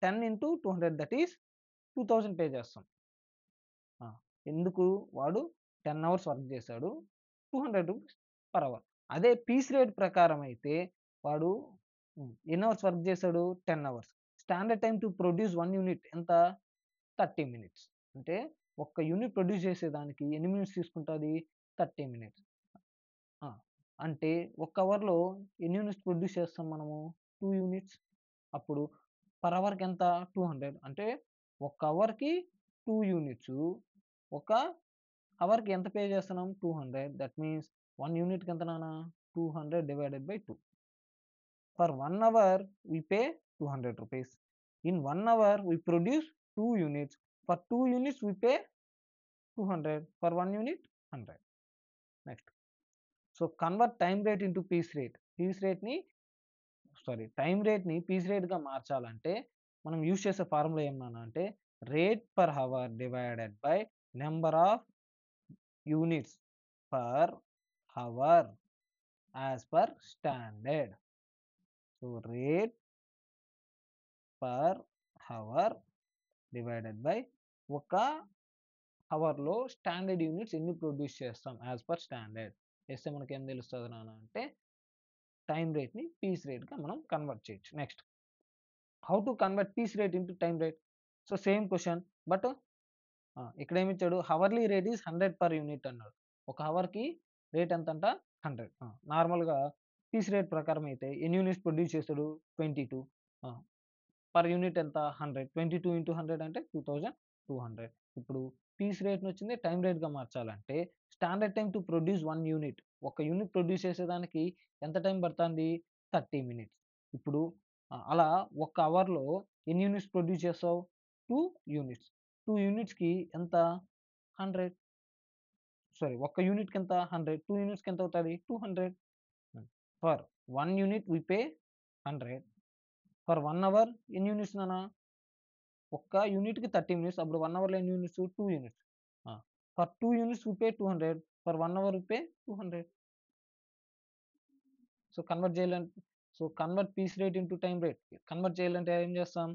10 into 200 that is 2000 pay చేస్తాం. ఎందుకు, వాడు 10 hours work చేశాడు, 200 rupees per hour. అదే piece rate ప్రకారం అయితే వాడు ఎన్ని అవర్స్ వర్క్ చేశాడు, 10 hours. Standard time to produce 1 unit ఎంత, 30 minutes. అంటే ఒక్క యూనిట్ ప్రొడ్యూస్ చేసేదానికి ఎన్ని మినిట్స్ తీసుకుంటుంది, 30 minutes. అంటే ఒక్క అవర్లో ఎన్ని యూనిట్స్ ప్రొడ్యూస్ చేస్తాం మనము, 2 యూనిట్స్. అప్పుడు పర్ అవర్కి ఎంత, 200. అంటే ఒక్క అవర్కి 2 యూనిట్స్, ఒక అవర్కి ఎంత పే చేస్తున్నాం, 200. దట్ మీన్స్ 1 యూనిట్కి ఎంత నాన్న, 200 divided by 2. For 1 hour we pay 200 rupees. In 1 hour we produce 2 units. For 2 units we pay 200. For 1 unit 100. Next. So convert time rate into piece rate. Time రేట్ని piece రేట్గా మార్చాలంటే మనం use చేసే formula ఏమన్నా అంటే rate per hour divided by number of units per hour as per standard. So rate per hour divided by ఒక అవర్లో standard units ఎన్ని ప్రొడ్యూస్ చేస్తాం యాజ్ పర్ స్టాండర్డ్ వేస్తే మనకి ఏం తెలుస్తుంది నాన్న అంటే టైం రేట్ని పీస్ రేట్గా మనం కన్వర్ట్ చేయొచ్చు. Next how to convert piece rate into time rate. So same question but ఇక్కడ ఏమి ఇచ్చాడు, hourly rate is 100 per unit అన్నాడు. ఒక అవర్కి రేట్ ఎంత అంట, 100. నార్మల్గా పీస్ రేట్ ప్రకారం అయితే ఎన్ని యూనిట్స్ ప్రొడ్యూస్ చేస్తాడు, 22. పర్ యూనిట్ ఎంత, 100. 22 ఇంటూ 100 అంటే 2200. ఇప్పుడు పీస్ రేట్ని వచ్చింది టైం రేట్గా మార్చాలంటే standard time to produce 1 unit, ఒక యూనిట్ ప్రొడ్యూస్ చేసేదానికి ఎంత టైం పడుతుంది, 30 minutes. ఇప్పుడు అలా ఒక అవర్లో ఎన్ని యూనిట్స్ ప్రొడ్యూస్ చేస్తావు, 2 యూనిట్స్. 2 యూనిట్స్కి ఎంత, 100. ఒక్క యూనిట్కి ఎంత, 100. 2 యూనిట్స్కి ఎంత అవుతుంది, 200. For 1 unit we pay 100. For 1 hour ఎన్ని యూనిట్స్ నానా, ఒక్క యూనిట్కి 30 minutes. అప్పుడు 1 అవర్లో ఎన్ని units, 2 units. For 2 units we pay 200. For 1 hour we pay 200. So convert చేయాలంటే convert piece rate into time rate. Convert చేయాలంటే ఏం చేస్తాం,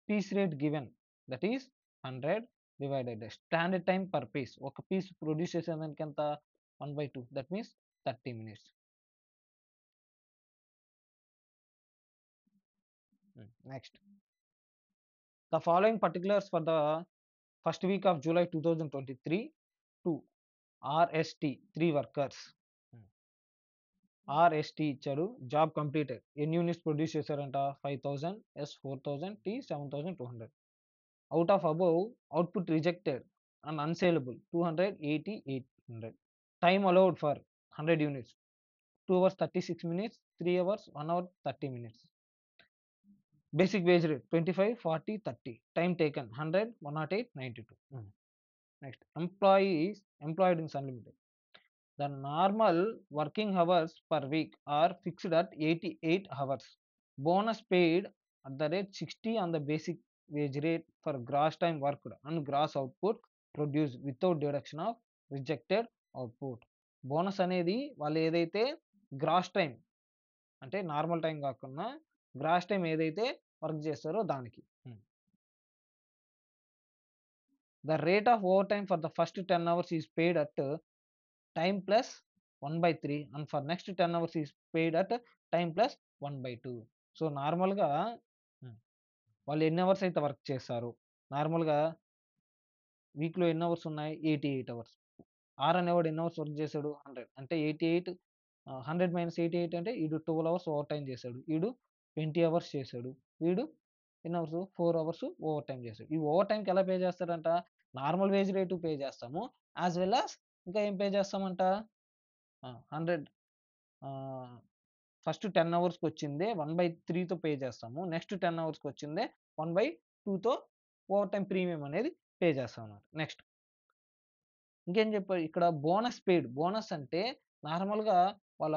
piece rate given that is 100 divided standard time per piece. ఒక పీస్ ప్రొడ్యూస్ చేసేదానికి ఎంత? 1/2. That means 30 minutes. Next, the following particulars for the first week of July 2023 to RST 3 workers. RST ఇచ్చాడు, job completed. ఎన్ని units produce చేశారంట? 5000, S 4000, T 7200. Out of above, output rejected and unsaleable 200, 80, 800. Time allowed for 100 units 2 hours 36 minutes, 3 hours 1 hour 30 minutes. Basic wage rate 25, 40, 30. Time taken 100, 108, 92. Next, employees employed in Sunlimited. The normal working hours per week are fixed at 88 hours. Bonus paid at the rate 60 on the basic wage rate for gross time worked and gross output produced without deduction of rejected output. Bonus అనేది వాళ్ళు ఏదైతే gross time, అంటే normal time కాకుండా gross time ఏదైతే work చేస్తారో దానికి. The rate of over time for the first 10 hours is paid at time plus 1/3 and for next 10 hours is paid at time plus 1/2. So నార్మల్గా వాళ్ళు ఎన్ని hours అయితే work చేస్తారు, నార్మల్గా వీక్లో ఎన్ని అవర్స్ ఉన్నాయి? 88 hours. ఆర్ అనేవాడు ఎన్ని అవర్స్ వర్క్ చేశాడు? 100. అంటే 88, 100 - 88 అంటే వీడు 12 hours ఓవర్ టైం చేశాడు, వీడు 20 hours చేశాడు, వీడు ఎన్ని అవర్స్? 4 hours ఓవర్ టైం చేశాడు. ఈ ఓవర్ టైంకి ఎలా పే చేస్తాడంట? నార్మల్ వేజ్ రేటు పే చేస్తాము, యాజ్ వెల్ యాజ్ ఇంకా ఏం పే చేస్తామంట? 100 ఫస్ట్ 10 అవర్స్కి వచ్చిందే 1/3తో పే చేస్తాము, నెక్స్ట్ 10 అవర్స్కి వచ్చిందే 1/2తో ఓవర్ టైం ప్రీమియం అనేది పే చేస్తాం అన్నమాట. నెక్స్ట్ ఇంకేం చెప్పారు ఇక్కడ? Bonus paid. బోనస్ అంటే నార్మల్గా వాళ్ళ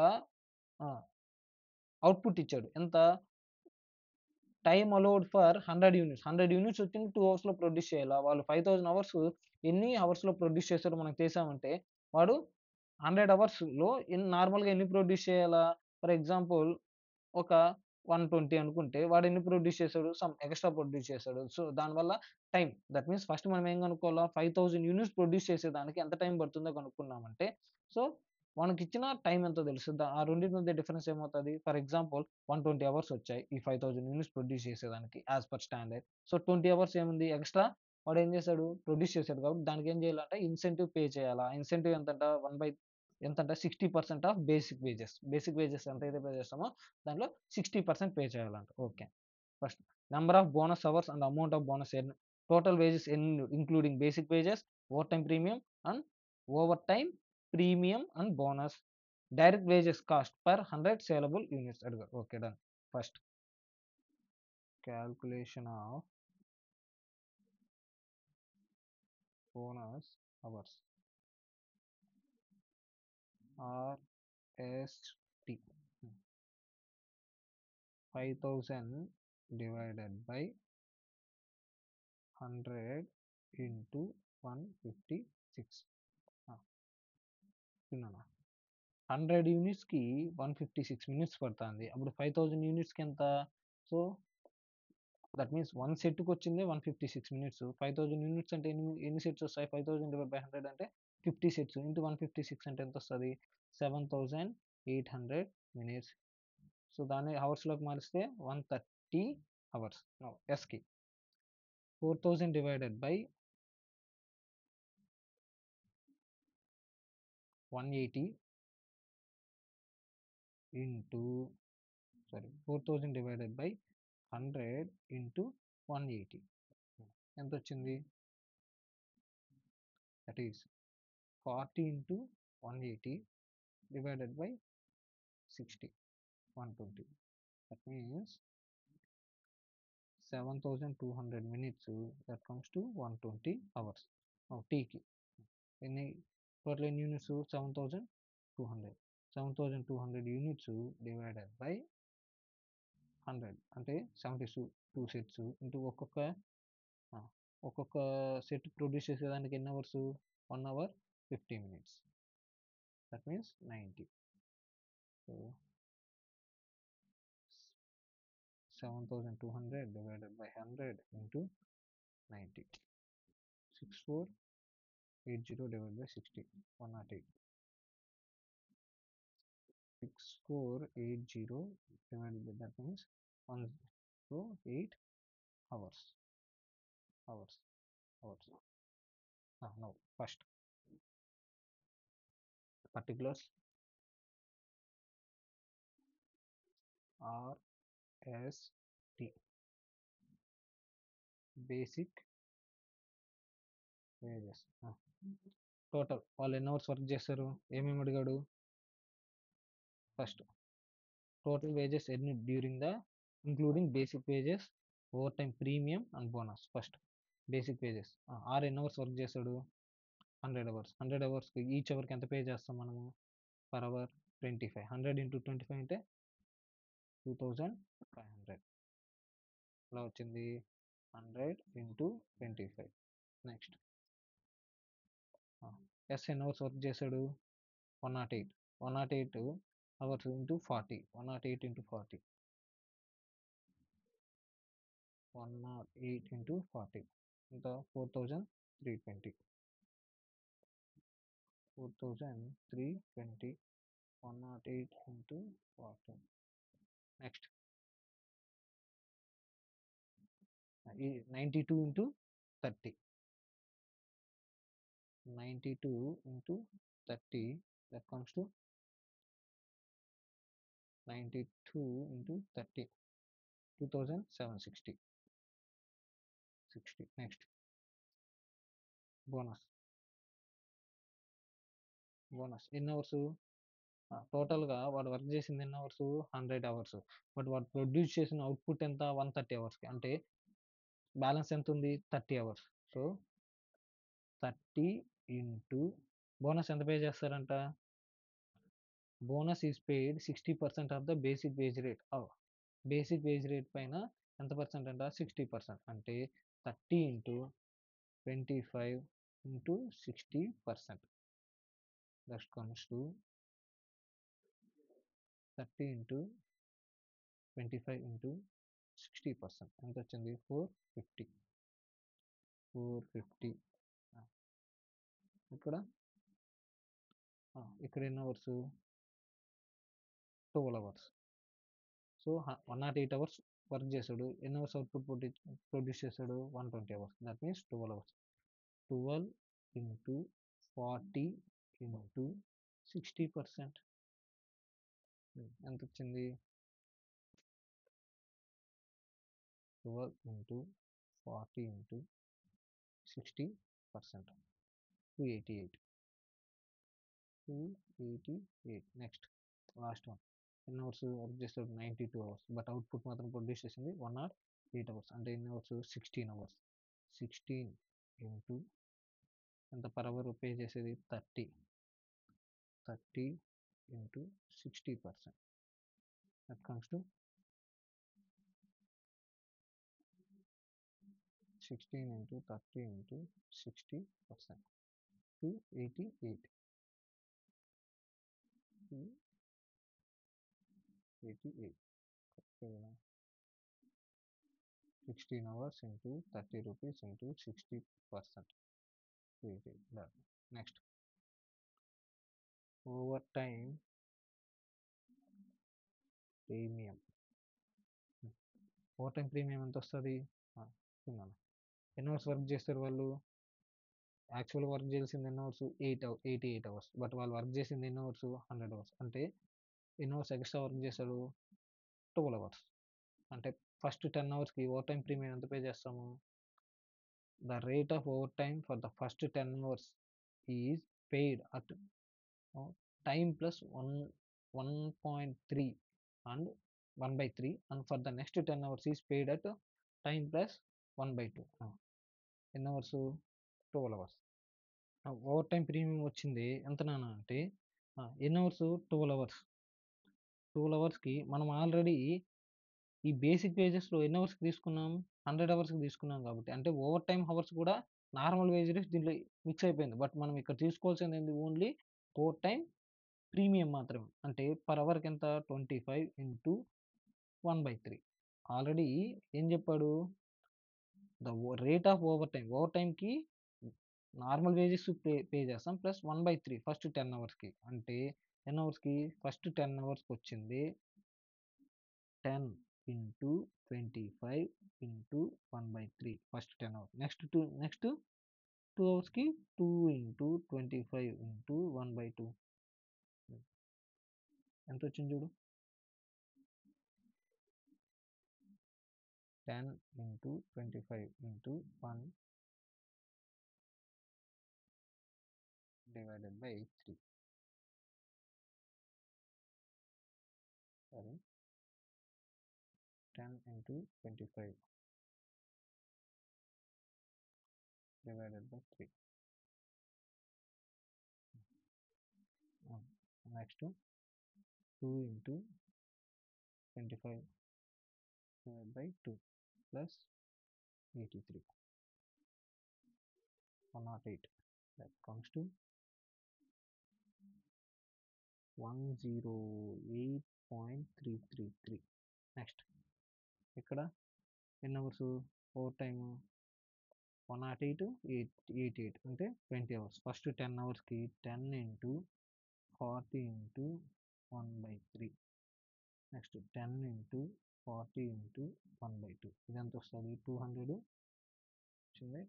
అవుట్పుట్ ఇచ్చాడు ఎంత? Time allowed for 100 units. 100 units వచ్చింది 2 అవర్స్లో ప్రొడ్యూస్ చేయాలి. వాళ్ళు 5000 అవర్స్ ఎన్ని అవర్స్లో ప్రొడ్యూస్ చేశారో మనం చేసామంటే వాడు 100 అవర్స్లో నార్మల్గా ఎన్ని ప్రొడ్యూస్ చేయాలా? ఫర్ ఎగ్జాంపుల్ ఒక 120 అనుకుంటే వాడు ఎన్ని ప్రొడ్యూస్ చేశాడు? సమ్ ఎక్స్ట్రా ప్రొడ్యూస్ చేశాడు. సో దానివల్ల టైం, దట్ మీన్స్ ఫస్ట్ మనం ఏం కనుక్కోవాలా? 5000 యూనిట్స్ ప్రొడ్యూస్ చేసేదానికి ఎంత టైం పడుతుందో కనుక్కున్నామంటే, సో మనకిచ్చిన టైం ఎంతో తెలుస్తుంది. ఆ రెండింటి మధ్య డిఫరెన్స్ ఏమవుతుంది? ఫర్ ఎగ్జాంపుల్ 120 అవర్స్ వచ్చాయి ఈ 5000 యూనిట్స్ ప్రొడ్యూస్ చేసేదానికి as per standard. So 20 hours ఏముంది ఎక్స్ట్రా? వాడు ఏం చేశాడు? ప్రొడ్యూస్ చేశాడు కాబట్టి దానికి ఏం చేయాలంటే ఇన్సెంటివ్ పే చేయాలా? ఇన్సెంటివ్ ఎంతంట? ఎంతంట? 60% of basic wages. Basic wages ఎంతైతే పే చేస్తామో దాంట్లో 60% పే చేయాలంట. Okay. First, number of bonus hours and amount of bonus earn. Total wages including basic wages, over time premium and over time premium and bonus. Direct wages cost per 100 saleable units అడిగారు. Okay, done. First, calculation of bonus hours RST. 5000 divided by 100 into 156. 100 యూనిట్స్కి 156 minutes పడుతుంది. అప్పుడు 5000 యూనిట్స్కి ఎంత? So that means one సెట్కి వచ్చింది 156 minutes. 5000 units అంటే ఎన్ని sets వస్తాయి? 5000 divide by 100 అంటే 50 సెట్స్ ఇంటూ 156 అంటే ఎంత వస్తుంది? 7800 మినిట్స్. సో దాన్ని అవర్స్లోకి మారిస్తే 130 అవర్స్. ఎస్కి 4000 divided by 180 into 4000 divided by 100 into 180 ఎంత వచ్చింది? That is 40 into 180 divided by 60, 120. That means 7200 minutes. That comes to 120 hours. Now T కి ఎన్ని టోటల్ ఎన్ని యూనిట్స్? 7200. 7200 యూనిట్స్ డివైడెడ్ బై 100 అంటే 72 సెట్స్ ఇంటూ ఒక్కొక్క సెట్ ప్రొడ్యూస్ చేసేదానికి ఎన్ని hours? 1 hour 50 minutes. That means 90. So 7200 divided by 100 into 90. 6480 divided by 60, 108. 6480 divided by, that means 108 hours. Now first particulars RST, basic wages. Total వాళ్ళు ఎన్ని hours work చేస్తారు, ఏమేమి అడిగాడు? First total wages ఎన్ని during the including basic wages, over time premium and bonus. First basic wages. Or ఎన్ని hours work చేస్తాడు? 100 hours. 100 అవర్స్కి each అవర్కి ఎంత పే చేస్తాం మనము? Per hour 25. 100 ఇంటూ 25 అంటే 2500. ఇలా వచ్చింది 100 ఇంటూ 25. నెక్స్ట్ ఎస్ ఎన్ని అవర్స్ వర్క్ చేశాడు? 108. 108 అవర్స్ ఇంటూ 40. 108 ఇంటూ 40. 108 ఇంటూ 40 ఇంత 4320. 4320. 108 into 40. Next 92 into 30. 92 into 30, that comes to 92 into 30, 2760. Next bonus ఎన్ని అవర్స్? టోటల్గా వాడు వర్క్ చేసింది ఎన్ని అవర్స్? 100 అవర్స్. బట్ వాడు ప్రొడ్యూస్ చేసిన అవుట్పుట్ ఎంత? 130 అవర్స్కి. అంటే బ్యాలెన్స్ ఎంత ఉంది? 30 అవర్స్. సో 30 ఇంటూ బోనస్ ఎంత పే చేస్తారంట? Bonus is paid 60% of the basic veg rate. Basic veg rate పైన ఎంత పర్సెంట్ అంట? 60%. అంటే 30 into 25 into 60%. That comes to 30 into 25 into 60%. ఎంత వచ్చింది? 450. ఇక్కడ ఎన్ని hours? 12 hours. So 108 hours work చేశాడు. ఎన్ని అవర్స్ అవుట్పుట్ ప్రొడ్యూస్ చేశాడు? 120 hours. That means 12 hours. 12 into 40 into 60%. ఎంత వచ్చింది? 12 into 40 into 60%. 288. Next last one. ఎన్ని అవర్స్ వర్క్ చేస్తాడు? 92 అవర్స్. బట్ అవుట్పుట్ మాత్రం ప్రొడ్యూస్ చేసింది 108 అవర్స్. అంటే ఎన్ని అవర్స్? 16 అవర్స్. 16 ఇంటూ ఎంత పర్ అవర్ పే చేసేది? 30. 30 into 60%. That comes to 16 into 30 into 60%. 288. 16 hours into 30 rupees into 60%. 288. Next, overtime premium. ఓవర్టైం premium ఎంత వస్తుంది? ఎన్ని అవర్స్ వర్క్ చేస్తారు వాళ్ళు? యాక్చువల్ వర్క్ చేయాల్సింది ఎన్ని అవర్స్? 88 అవర్స్. బట్ వాళ్ళు వర్క్ చేసింది ఎన్ని అవర్స్? 100 అవర్స్. అంటే ఎన్ని అవర్స్ ఎక్స్ట్రా వర్క్ చేశాడు? 12 అవర్స్. అంటే ఫస్ట్ 10 అవర్స్కి ఓవర్టైం ప్రీమియం ఎంత పే చేస్తాము? The rate of overtime for the first 10 hours is paid at time plus 1.3 and 1/3, and for the next 10 hours is paid at time plus 1/2. ఎన్ని hours? 12 hours. Over time premium వచ్చింది ఎంత నాన్న అంటే ఎన్ని hours? 12 hours. 12 అవర్స్కి మనం already ఈ basic వేజెస్లో ఎన్ని అవర్స్కి తీసుకున్నాం? 100 అవర్స్కి తీసుకున్నాం. కాబట్టి అంటే ఓవర్ టైం అవర్స్ కూడా నార్మల్ వేజెస్ దీంట్లో మిక్స్ అయిపోయింది. బట్ మనం ఇక్కడ తీసుకోవాల్సింది ఏంటి? ఓన్లీ ఓవర్ టైం ప్రీమియం మాత్రమే. అంటే పర్ అవర్కి ఎంత? 25 ఇంటూ 1/3. ఆల్రెడీ ఏం చెప్పాడు? ద రేట్ ఆఫ్ ఓవర్ టైంకి నార్మల్ వేజెస్ పే చేస్తాం ప్లస్ 1/3 ఫస్ట్ 10 అవర్స్కి. అంటే 10 అవర్స్కి ఫస్ట్ 10 అవర్స్కి వచ్చింది 10 into 25 into 1/3 first 10 hours. Next 2 అవర్స్కి 2 ఇంటూ 25 ఇంటూ 1/2 ఎంత వచ్చింది చూడు. 10 into 25 into 1 divided by 3. Sorry, 10 into 25 divided by 3. Next 2 into 25 divided by 2 plus 83 108. That comes to 108.333. Next ఇక్కడ ఎన్ని అవర్స్ ఓవర్ టైమ్ 108 అంటే 20 అవర్స్. ఫస్ట్ 10 అవర్స్కి 10 into 40 into 1/3. Next 10 into 40 into 1/2. ఇదంతా వస్తుంది 200 వచ్చింది.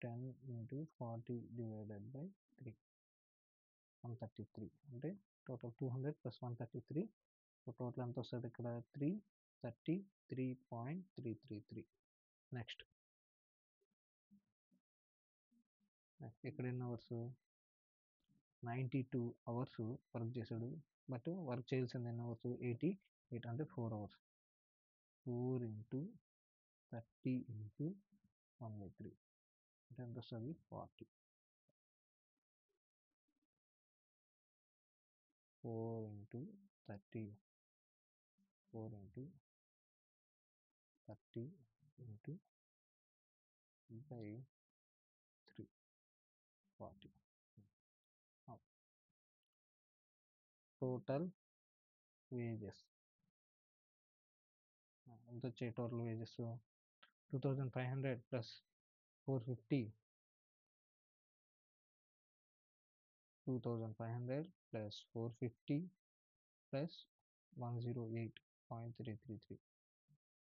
10 ఇంటూ 40 డివైడెడ్ బై 3 133. అంటే టోటల్ 200 ప్లస్ 133. టోటల్ ఎంత వస్తుంది ఇక్కడ 333.333. నెక్స్ట్ ఇక్కడ ఎన్ని అవర్స్ 92 అవర్స్ వర్క్ చేశాడు. బట్ వర్క్ చేయాల్సింది ఎన్ని అవర్స్ 88 అంటే 4 అవర్స్. 4 ఇంటూ 30 ఇంటూ 1/3 అంటే ఎంత వస్తుంది 40. 4 into 30 4 into 30 into by 3 40. Total wages ఎంత వచ్చాయి? Total wages 2500 plus 450. 2500 plus 450 plus 108.333.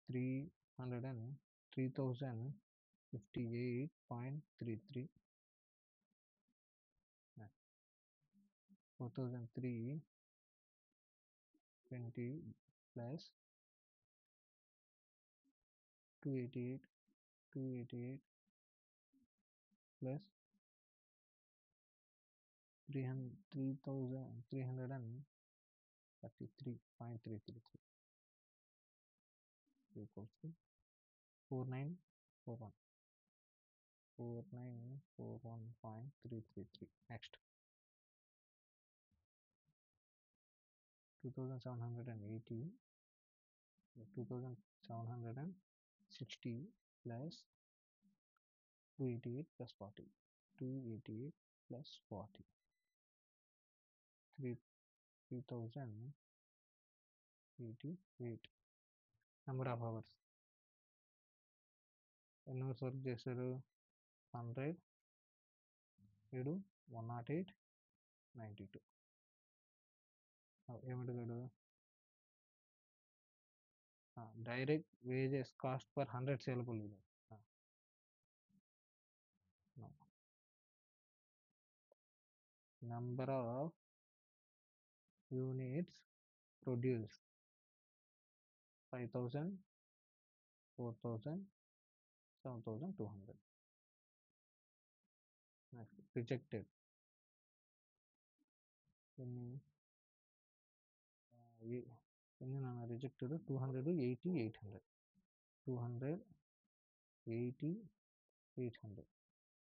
3058.33. 4320 plus 288 plus 3333.333 equals to 4941 4941.333. Next 2780 2760 plus 288 plus 40 288 plus 40 3088. Number of hours ఎన్ని అవర్స్ వర్క్ చేశారు 100 7 108 92. ఏమడిగాడు direct wages cost per 100 saleable unit. number of units produced 5000 4000 7200. Next rejected ఎన్ని నాన్న rejected 280 800 280 800.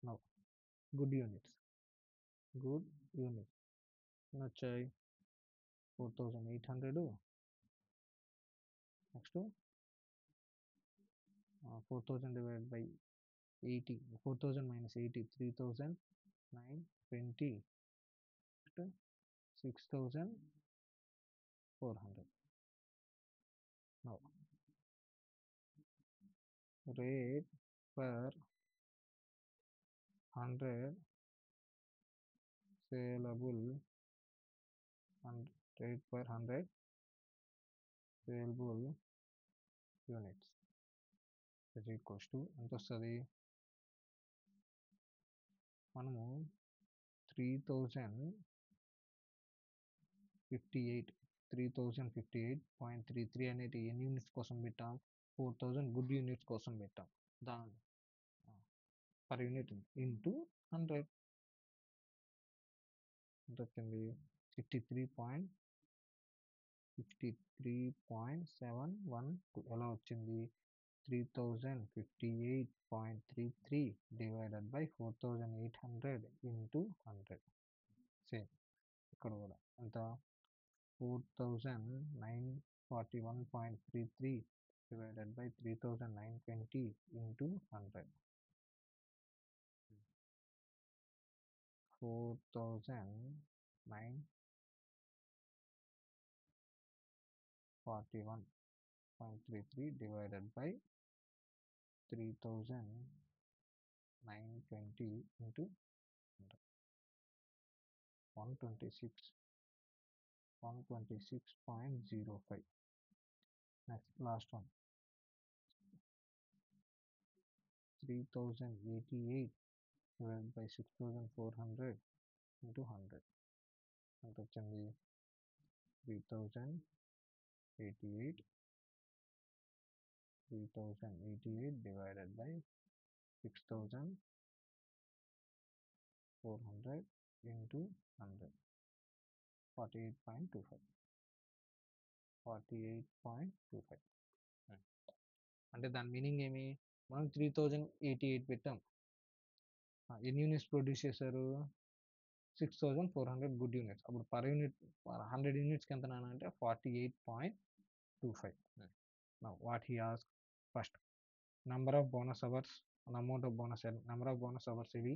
No good units ఎన్ని వచ్చాయి 4800. Next 4000 divide by 80 4000 minus 80 3920. 6400. Now rate per 100 saleable and rate per 100 saleable units is equals to ఎంత వస్తుంది? మనము 3058.33 అనేది ఎన్ని units కోసం పెట్టాం? 4000 గుడ్ యూనిట్స్ కోసం పెట్టాం. దాని పర్ యూనిట్ ఇంటూ 100 ఎంత వచ్చింది? 53.712. ఎలా వచ్చింది? 3058.33 డివైడెడ్ బై 4800 ఇంటూ 100. సేమ్ ఇక్కడ కూడా ఎంత? 4941.33 divided by 3920 into 100. 4941.33 divided by 3920 into 100. 126.05. Next, last one. 3088 divided by 6400 into 100. ఎంత వచ్చింది? 3088 divided by 6400 into 100. 48.25. అంటే దాని మీనింగ్ ఏమి? మనం 3088 పెట్టాం. ఎన్ని యూనిట్స్ ప్రొడ్యూస్ చేశారు? 6400 గుడ్ యూనిట్స్. అప్పుడు పర్ యూనిట్ 100 యూనిట్స్కి ఎంత అంటే 48.25. Now what he asked first, number of bonus hours and amount of bonus. Number of bonus hours ఇది,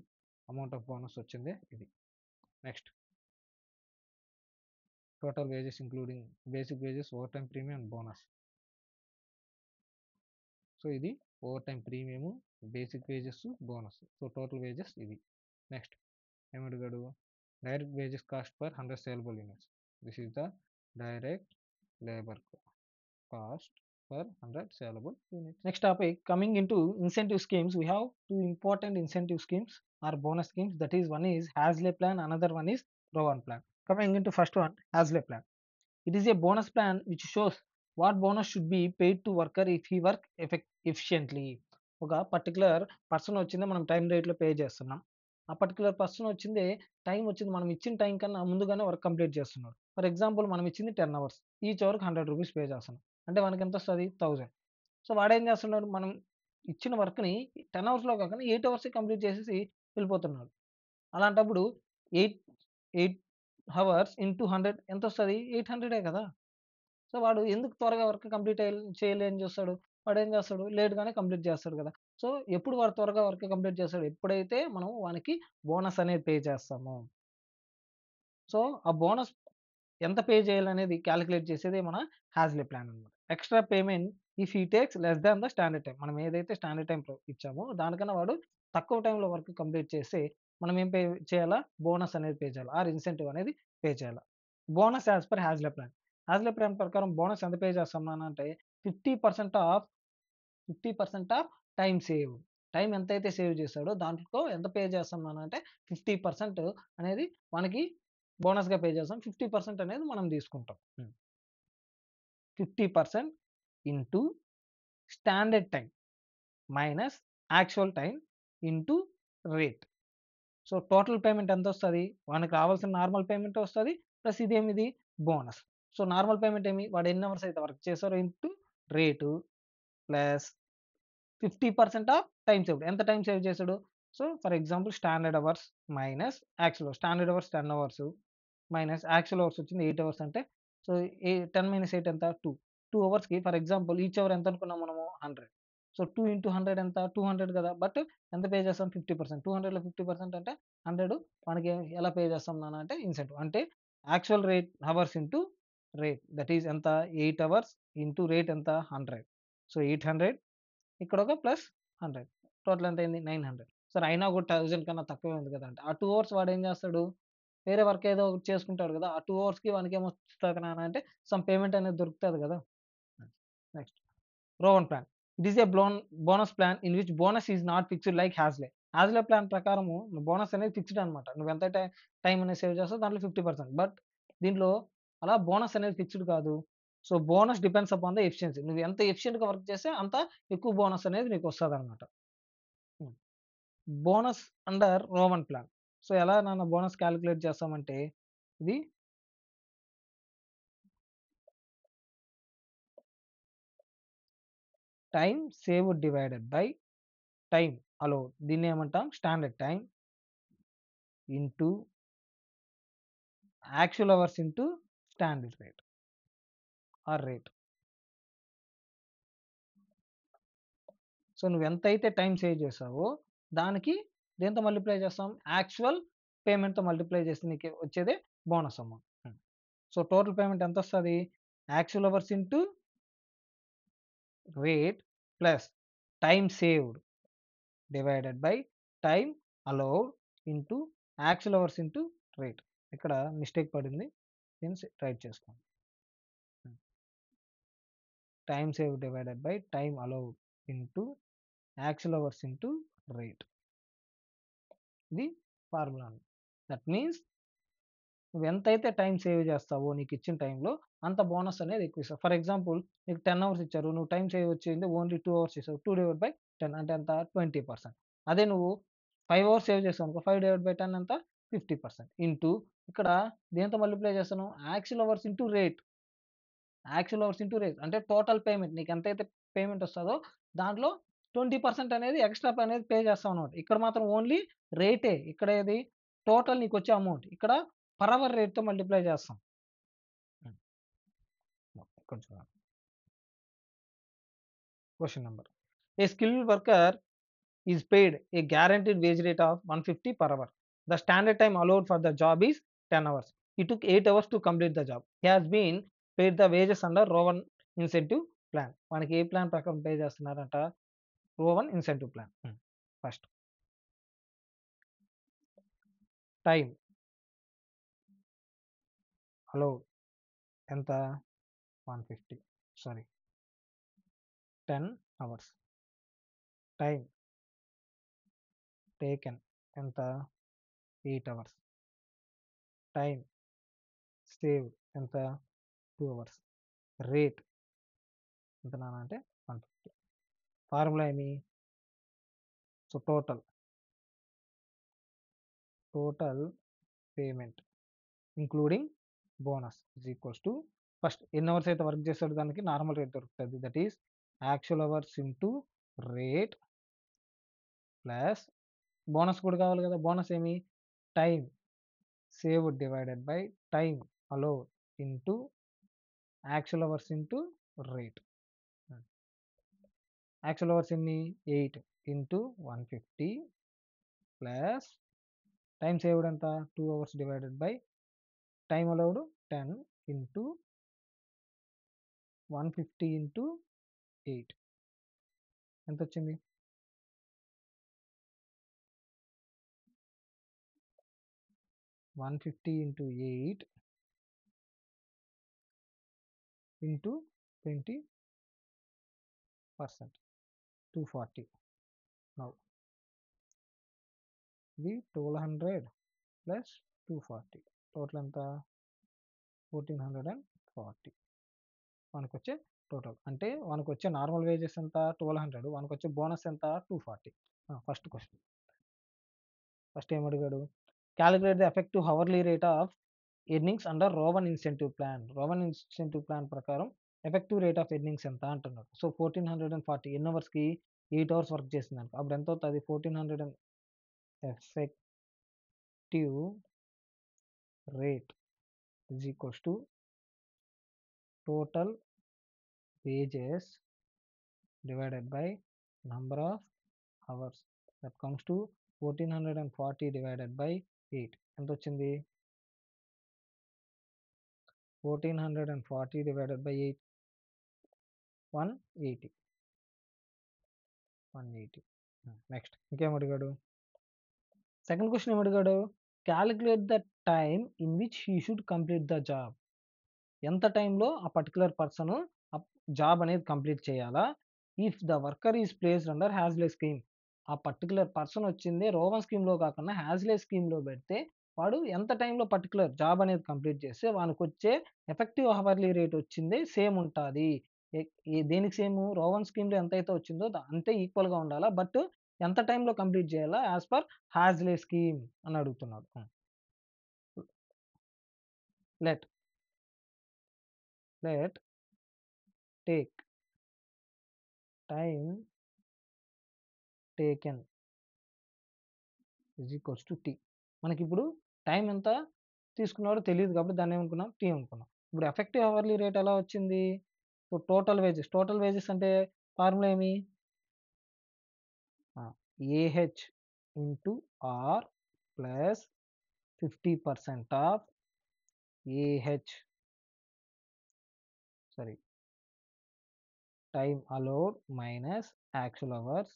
amount of bonus వచ్చింది ఇది. Next total wages including basic wages, overtime premium and bonus. So ఇది overtime premium, basic wages, bonus. So total wages ఇది. Next ఏమడిగాడు? Direct wages cost per 100 saleable units. This is the direct labour cost per 100 saleable units. Next topic, coming into incentive schemes, we have two important incentive schemes or bonus schemes. That is, one is Hasley plan, another one is Rowan plan. Coming into first one, Hasley plan. It is a bonus plan which shows what bonus should be paid to worker if he work efficiently. ఒక particular person వచ్చింది, మనం time రేట్లో pay చేస్తున్నాం. ఆ particular person వచ్చింది, time వచ్చింది, మనం ఇచ్చిన టైం కన్నా ముందుగానే వర్క్ కంప్లీట్ చేస్తున్నాడు. ఫర్ ఎగ్జాంపుల్ మనం ఇచ్చింది 10 hours, ఈచ్ అవర్కి 100 rupees పే చేస్తున్నాం. అంటే మనకి ఎంత వస్తుంది? 1000. సో వాడేం చేస్తున్నాడు? మనం ఇచ్చిన వర్క్ని 10 hours కాకుండా 8 hours కంప్లీట్ చేసేసి వెళ్ళిపోతున్నాడు. అలాంటప్పుడు 8 hours ఇంటూ 100 ఎంత వస్తుంది? 800 కదా. సో వాడు ఎందుకు త్వరగా వర్క్ కంప్లీట్ చేయాలి అని చూస్తాడు? వాడు ఏం చేస్తాడు? లేట్గానే కంప్లీట్ చేస్తాడు కదా. సో ఎప్పుడు వాడు త్వరగా వర్క్ కంప్లీట్ చేస్తాడు? ఎప్పుడైతే మనం వానికి బోనస్ అనేది పే చేస్తామో. సో ఆ బోనస్ ఎంత పే చేయాలనేది క్యాలిక్యులేట్ చేసేది మన హ్యాస్లీ ప్లాన్ అనమాట. ఎక్స్ట్రా పేమెంట్ ఇఫ్ ఈ takes less than the standard time. మనం ఏదైతే స్టాండర్డ్ టైం ఇచ్చామో దానికన్నా వాడు తక్కువ టైంలో వర్క్ కంప్లీట్ చేస్తే మనం ఏం పే చేయాలా? బోనస్ అనేది పే చేయాలి, ఆర్ ఇన్సెంటివ్ అనేది పే చేయాలి. Bonus as per హ్యాస్లీ plan. హ్యాస్లీ plan ప్రకారం బోనస్ ఎంత పే చేస్తున్నాను అంటే 50% ఆఫ్ టైం సేవ్. టైం ఎంతైతే సేవ్ చేశాడో దాంట్లో ఎంత పే చేస్తున్నాను అంటే 50% అనేది మనకి బోనస్గా పే చేస్తాం. 50% అనేది మనం తీసుకుంటాం. 50% into standard time minus actual time into rate. So total payment ఎంత వస్తుంది? వానికి రావాల్సిన నార్మల్ పేమెంట్ వస్తుంది, ప్లస్ ఇదేమిది బోనస్. సో నార్మల్ పేమెంట్ ఏమి? వాడు ఎన్ని అవర్స్ అయితే వర్క్ చేశారో into rate plus 50% of time save. ఎంత టైం సేవ్ చేశాడు? So for example standard hours minus actual. Standard hours 10 hours minus actual hours వచ్చింది 8 hours. అంటే సో 10 - 8 ఎంత? 2 అవర్స్కి. ఫర్ ఎగ్జాంపుల్ ఈచ్ అవర్ ఎంత అనుకున్నాం మనము? 100. సో 2 × 100 ఎంత? 200 కదా. బట్ ఎంత పే చేస్తాం? 50%. 200లో 50% అంటే 100. మనకి ఎలా పే చేస్తాం నాన్న అంటే ఇన్సెంటివ్. అంటే actual rate hours into rate, that is ఎంత? 8 hours ఇంటూ రేట్ ఎంత? 100. సో 800 ఇక్కడ ఒక ప్లస్ 100. టోటల్ ఎంత అయింది 900. సరే అయినా కూడా 1000 కన్నా తక్కువే ఉంది కదా అంటే ఆ 2 అవర్స్ వాడు ఏం చేస్తాడు వేరే వర్క్ ఏదో ఒకటి చేసుకుంటాడు కదా ఆ 2 అవర్స్కి వానికి ఏమొస్తుంది నాన్న అంటే సమ్ పేమెంట్ అనేది దొరుకుతుంది కదా. Next Rowan plan. It is a bonus plan in which bonus is not fixed like హ్యాస్లే. హ్యాస్లే plan ప్రకారము బోనస్ అనేది ఫిక్స్డ్ అనమాట. నువ్వు ఎంత టైం అనేది సేవ్ చేస్తావు దాంట్లో 50%. బట్ దీంట్లో అలా బోనస్ అనేది ఫిక్స్డ్ కాదు. So bonus depends upon the efficiency. నువ్వు ఎంత ఎఫిషియెంట్గా వర్క్ చేస్తే అంత ఎక్కువ బోనస్ అనేది నీకు వస్తుంది అనమాట. Bonus under Roman plan. So ఎలా నాన్న బోనస్ క్యాలిక్యులేట్ చేస్తామంటే ఇది time save divided by time allowed. దీన్ని ఏమంటాం standard time into actual hours into standard rate or rate. So నువ్వు ఎంతైతే టైం సేవ్ చేసావో దానికి దేంతో మల్టిప్లై చేస్తాం యాక్చువల్ పేమెంట్తో మల్టిప్లై చేస్తే నీకు వచ్చేదే bonus amount. So total payment ఎంత వస్తుంది actual hours into rate plus time saved divided by time allowed into actual hours into rate. ఇక్కడ మిస్టేక్ పడింది దీన్ని రైట్ చేసుకోండి. Time save divided by time allowed into actual hours into rate. ఇది formula. That means నువ్వు ఎంతైతే time save చేస్తావో నీకు ఇచ్చిన టైంలో అంత బోనస్ అనేది ఎక్కువ ఇస్తావు. ఫర్ ఎగ్జాంపుల్ నీకు 10 అవర్స్ ఇచ్చారు నువ్వు టైం సేవ్ వచ్చింది ఓన్లీ 2 అవర్స్ ఇస్తావు 2/10 అంటే ఎంత 20%. అదే నువ్వు 5 అవర్స్ సేవ్ చేస్తావు అనుకో 5/10 ఎంత 50%. ఇంటూ ఇక్కడ దేంతో మల్టిప్లై చేస్తాను actual hours into rate. Actual hours into rate అంటే టోటల్ పేమెంట్ నీకు ఎంతైతే పేమెంట్ వస్తుందో దాంట్లో 20% అనేది ఎక్స్ట్రా అనేది పే చేస్తాం అనమాట. ఇక్కడ మాత్రం ఓన్లీ రేటే. ఇక్కడ ఏది టోటల్ నీకు వచ్చే అమౌంట్ ఇక్కడ పర్ అవర్ రేట్తో మల్టిప్లై చేస్తాం. కొంచెం question number A skilled worker is paid a guaranteed wage rate of 150 per hour. The standard time allowed for the job is 10 hours. He took 8 hours to complete the job. He has been paid the wages under Rowan incentive plan. మనకి ఏ plan ప్రకారం pay చేస్తున్నారంట Rowan incentive plan. First time hello ఎంత 150 sorry 10 hours. Time taken ఎంత 8 hours. Time save ఎంత 2 hours. Rate ఎంత నాన్న అంటే 150. ఫార్ములా ఏమి so total payment including bonus is equals to first ఎన్ని అవర్స్ అయితే వర్క్ చేస్తాడో దానికి నార్మల్ రేట్ దొరుకుతుంది. That is actual hours into rate plus bonus కూడా కావాలి కదా. బోనస్ ఏమి time save divided by time allowed into actual hours into rate. Actual hours ఎన్ని 8 ఇంటూ 150 ప్లస్ టైం సేవ్డ్ ఎంత 2 hours divided by time allowed 10 into 150 into 8 ఎంత వచ్చింది 150 into 8 into 20% 240. Now ఇది 1200 plus 240 total ఎంత 1440 మనకు వచ్చే టోటల్. అంటే మనకు వచ్చే నార్మల్ వేజెస్ ఎంత 1200 మనకు వచ్చే బోనస్ ఎంత 240. ఫస్ట్ క్వశ్చన్ ఫస్ట్ ఏం అడిగాడు calculate the effective hourly rate of earnings under Rowan incentive plan. Rowan incentive plan ప్రకారం ఎఫెక్టివ్ రేట్ ఆఫ్ ఎర్నింగ్స్ ఎంత అంటున్నాడు. సో 1440 ఎన్ని అవర్స్కి 8 అవర్స్ వర్క్ చేసింది అప్పుడు ఎంత అవుతుంది 1400 effective rate is equals to total wages divided by number of hours. That comes to 1440 divided by 8 ఎంత వచ్చింది 1440 divided by 8 180 నెక్స్ట్ ఇంకేం అడిగాడు? సెకండ్ క్వశ్చన్ ఏం అడిగాడు? Calculate the time in which he should complete the job. ఎంత టైంలో ఆ particular person job అనేది కంప్లీట్ చేయాలా? If the worker is placed under హ్యాజ్లే స్కీమ్. ఆ పర్టికులర్ పర్సన్ వచ్చింది రోమన్ స్కీమ్లో కాకుండా హ్యాజ్లే స్కీమ్లో పెడితే వాడు ఎంత టైంలో పర్టికులర్ జాబ్ అనేది కంప్లీట్ చేస్తే వానికి వచ్చే ఎఫెక్టివ్ అవర్లీ రేట్ వచ్చింది సేమ్ ఉంటుంది. దేనికి సేమ్? రోమన్ స్కీమ్లో ఎంత అయితే వచ్చిందో అంతే ఈక్వల్గా ఉండాలా, బట్ ఎంత టైంలో కంప్లీట్ చేయాలా యాజ్ పర్ హ్యాజ్లే స్కీమ్ అని అడుగుతున్నాడు. Let let take time taken is equals to T. మనకి ఇప్పుడు టైం ఎంత తీసుకున్నాడో తెలియదు కాబట్టి దాన్ని ఏమనుకున్నాం? టీ అనుకున్నాం. ఇప్పుడు ఎఫెక్టివ్ అవర్లీ రేట్ ఎలా వచ్చింది? సో టోటల్ వేజెస్ అంటే ఫార్ములా ఏమి? AH into R plus 50% of AH sorry time allowed minus actual hours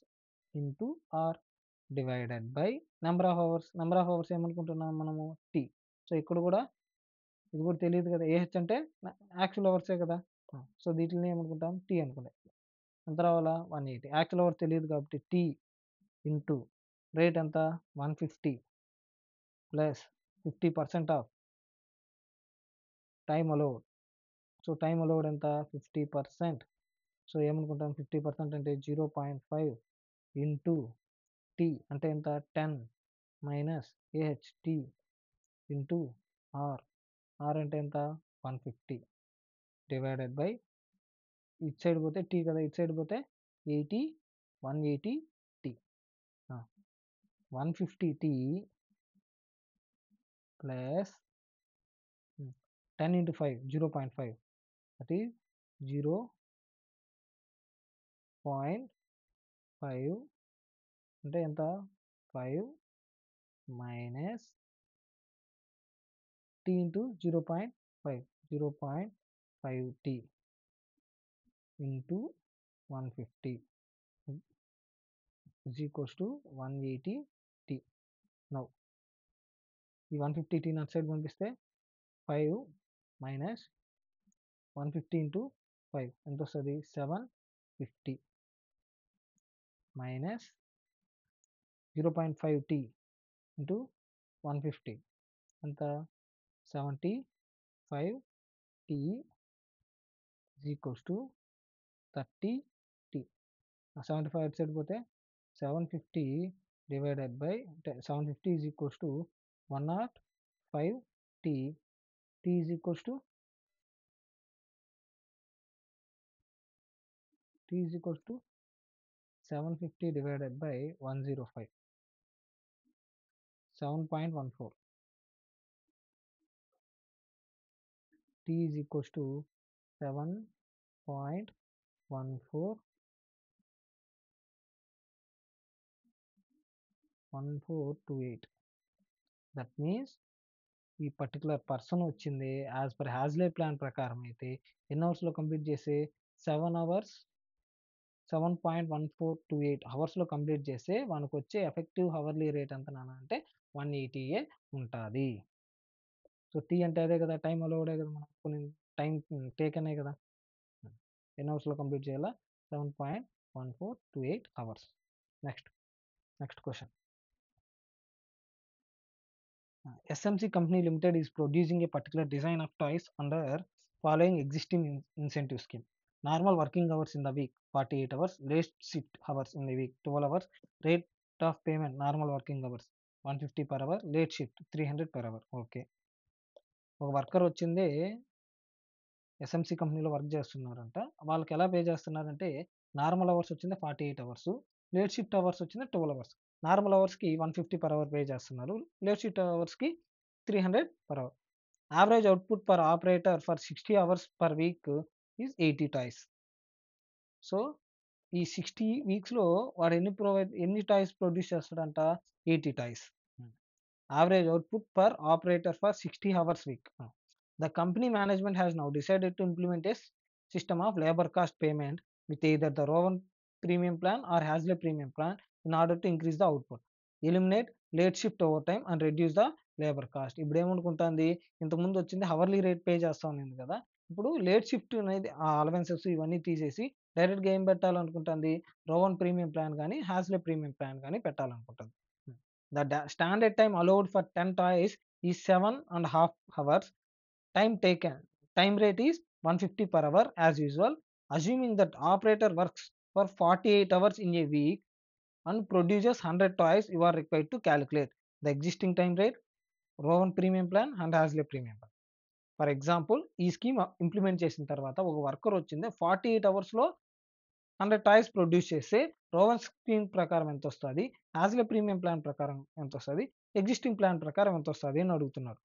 into R divided by number of hours. Number of hours ఏమనుకుంటున్నాం మనము? టీ. సో ఇక్కడ కూడా ఇది కూడా తెలియదు కదా, ఏహెచ్ అంటే యాక్చువల్ అవర్సే కదా. సో వీటిని ఏమనుకుంటాం? టీ అనుకుంటాం. ఎంత రావాలా? 180. యాక్చువల్ అవర్స్ తెలియదు కాబట్టి టీ ఇంటూ రేట్ ఎంత? 150 plus 50% of time allowed. So time allowed ఎంత? 50%. సో ఏమనుకుంటాం? 50% అంటే 0.5 ఇంటూ టీ అంటే ఎంత? 10 minus A H T into R. R అంటే ఎంత? 150 డివైడెడ్ బై ఇటు సైడ్ పోతే టీ కదా, ఇటు సైడ్ పోతే 80 180 T. 150 T plus 10 into 5 0.5 that is 0.5 అంటే ఎంత? 5 మైనస్ T into 0.5 0.5 T into 150 is equals to 180 T. Now ఈ 150 టీని అటు సైడ్ పంపిస్తే 5 మైనస్ 150 ఇంటూ 5 ఎంత వస్తుంది? 750 మైనస్ 0.5 టీ ఇంటూ 150 ఎంత? 75 T is equals to 30 T. 75 అటు సైడ్ పోతే 750 divided by 750 is equals to 105 T. T is equals to 750 divided by 105 7.14. T is equals to 7.14 1428. That means ఈ పర్టికులర్ పర్సన్ వచ్చింది as per హ్యాజ్లే plan ప్రకారం అయితే ఎన్ని అవర్స్లో complete చేసి 7 అవర్స్ 7.1428 అవర్స్లో కంప్లీట్ చేస్తే మనకు వచ్చే ఎఫెక్టివ్ అవర్లీ రేట్ ఎంత నాన్న అంటే 180 ఉంటుంది. సో టీ అంటే అదే కదా, టైం అలౌడే కదా, మనం కొన్ని టైం టేక్ అనే కదా. ఎన్ని అవర్స్లో కంప్లీట్ చేయాలా? 7.1428 hours. Next question. SMC Company Limited is producing a particular design of toys under following existing incentive scheme. Normal working hours in the week 48 hours, late shift hours in the week 12 hours, rate of payment normal working hours 150 per hour, late shift 300 per hour. Okay, ఒక worker వచ్చింది SMC కంపెనీలో work చేస్తున్నారంట. వాళ్ళకి ఎలా pay చేస్తున్నారంటే normal hours వచ్చింది 48 hours, late shift hours వచ్చింది 12 hours. Normal అవర్స్కి 150 per hour పే చేస్తున్నారు, లేట్ షిఫ్ట్ అవర్స్కి 300 per hour. Average output per operator for 60 hours per week is 80 toys. So ఈ 60 వీక్స్లో వాడు ఎన్ని టాయ్స్ ప్రొడ్యూస్ చేస్తాడంట? 80 toys. Average output per operator for 60 hours week. The company management has now decided to implement a system of labor cost payment with either the Rowan premium plan or Hasley premium plan in order to increase the output. Eliminate late shift overtime and reduce the labor cost. ఇప్పుడు ఏమనుకుంటుంది, ఇంతకుముందు వచ్చింది hourly rate pay చేస్తా ఉంది కదా, ఇప్పుడు late shift అనేది ఆ అలవెన్సెస్ ఇవన్నీ తీసేసి డైరెక్ట్గా ఏం పెట్టాలనుకుంటుంది, రోవన్ ప్రీమియం ప్లాన్ కానీ హ్యాస్లే ప్రీమియం ప్లాన్ కానీ పెట్టాలనుకుంటుంది. The standard time allowed for 10 toys is 7.5 hours. Time rate is 150 per hour as usual. Assuming that operator works for 48 hours in a week and produces 100 toys, you are required to calculate the existing time rate, Rowan premium plan and హ్యాస్లే premium plan. For example, ఈ scheme implement చేసిన తర్వాత ఒక worker వచ్చింది 48 అవర్స్లో 100 toys produce చేస్తే Rowan scheme ప్రకారం ఎంత వస్తుంది, హ్యాస్లే ప్రీమియం ప్లాన్ ప్రకారం ఎంత వస్తుంది, ఎగ్జిస్టింగ్ ప్లాన్ ప్రకారం ఎంత వస్తుంది అని అడుగుతున్నారు.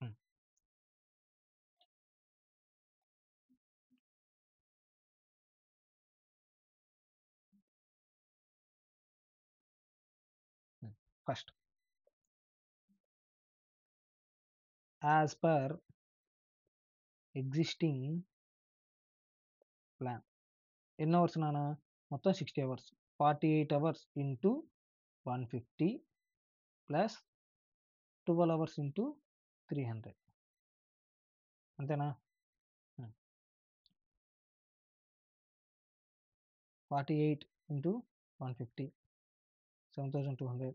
First, as per existing plan ఎన్ని అవర్స్ నానా, మొత్తం 60 hours, 48 hours into 150 plus 12 hours into 300, అంతేనా. 48 into 150 7200,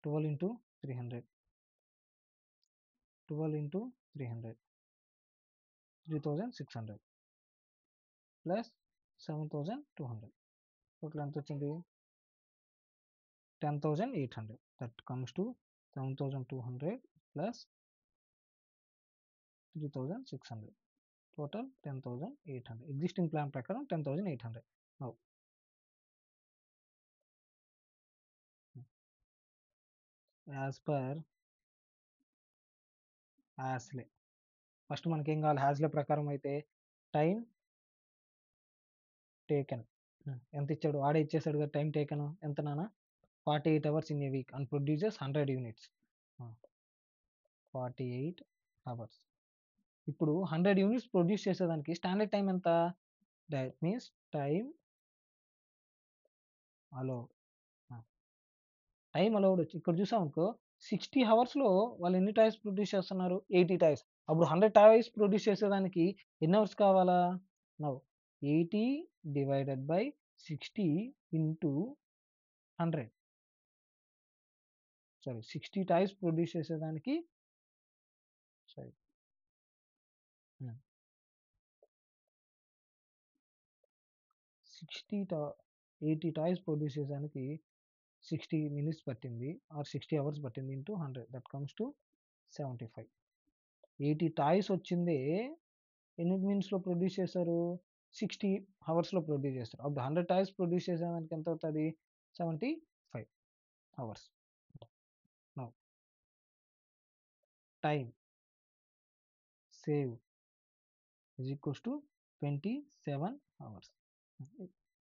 12 into 300, 12 into 300 3600 plus 7200, total ఎంత వచ్చింది, 10,800. That comes to 7200 plus 3600, total 10,800. Existing plan ప్రకారం 10,800. నౌ యాజ్ పర్ హ్యాస్లే, ఫస్ట్ మనకేం కావాలి, హ్యాస్లే ప్రకారం అయితే టైం టేకెన్ ఎంత ఇచ్చాడు, ఆడే ఇచ్చేసాడు కదా, టైం టేకెన్ ఎంత నానా, 48 hours in a week and produces 100 units, 48 hours. ఇప్పుడు 100 యూనిట్స్ ప్రొడ్యూస్ చేసేదానికి స్టాండర్డ్ టైం ఎంత, that means time allowed. Time allowed వచ్చి ఇక్కడ చూసాం అనుకో, 60 అవర్స్లో వాళ్ళు ఎన్ని టాయ్స్ ప్రొడ్యూస్ చేస్తున్నారు, 80 టాయ్స్. అప్పుడు 100 టాయ్స్ ప్రొడ్యూస్ చేసేదానికి ఎన్ని అవర్స్ కావాలా, నవ్వు 80 divided by 60 into 100, sorry 60 toys produce చేసేదానికి, సారీ 80 టాయ్స్ ప్రొడ్యూస్ చేసేదానికి 60 minutes పట్టింది ఆర్ 60 అవర్స్ పట్టింది into 100, that comes to 75. 80 toys వచ్చిందే ఎన్ని మినిట్స్లో ప్రొడ్యూస్ చేశారు, 60 అవర్స్లో ప్రొడ్యూస్ చేస్తారు. అప్పుడు 100 టాయ్స్ ప్రొడ్యూస్ చేసేదానికి ఎంత అవుతుంది, 75 hours. Now time save is equals to 27 hours.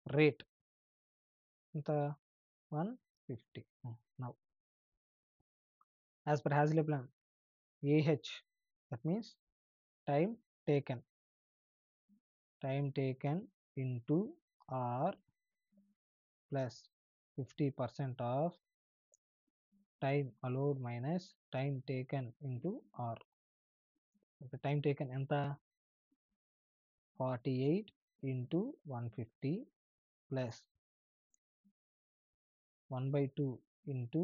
Rate ఎంత, 150. Now as per హ్యాస్లే plan, AH, that means time taken into R plus 50% of time allowed minus time taken into R. Time taken ఎంత, 48 into 150 plus 1/2 into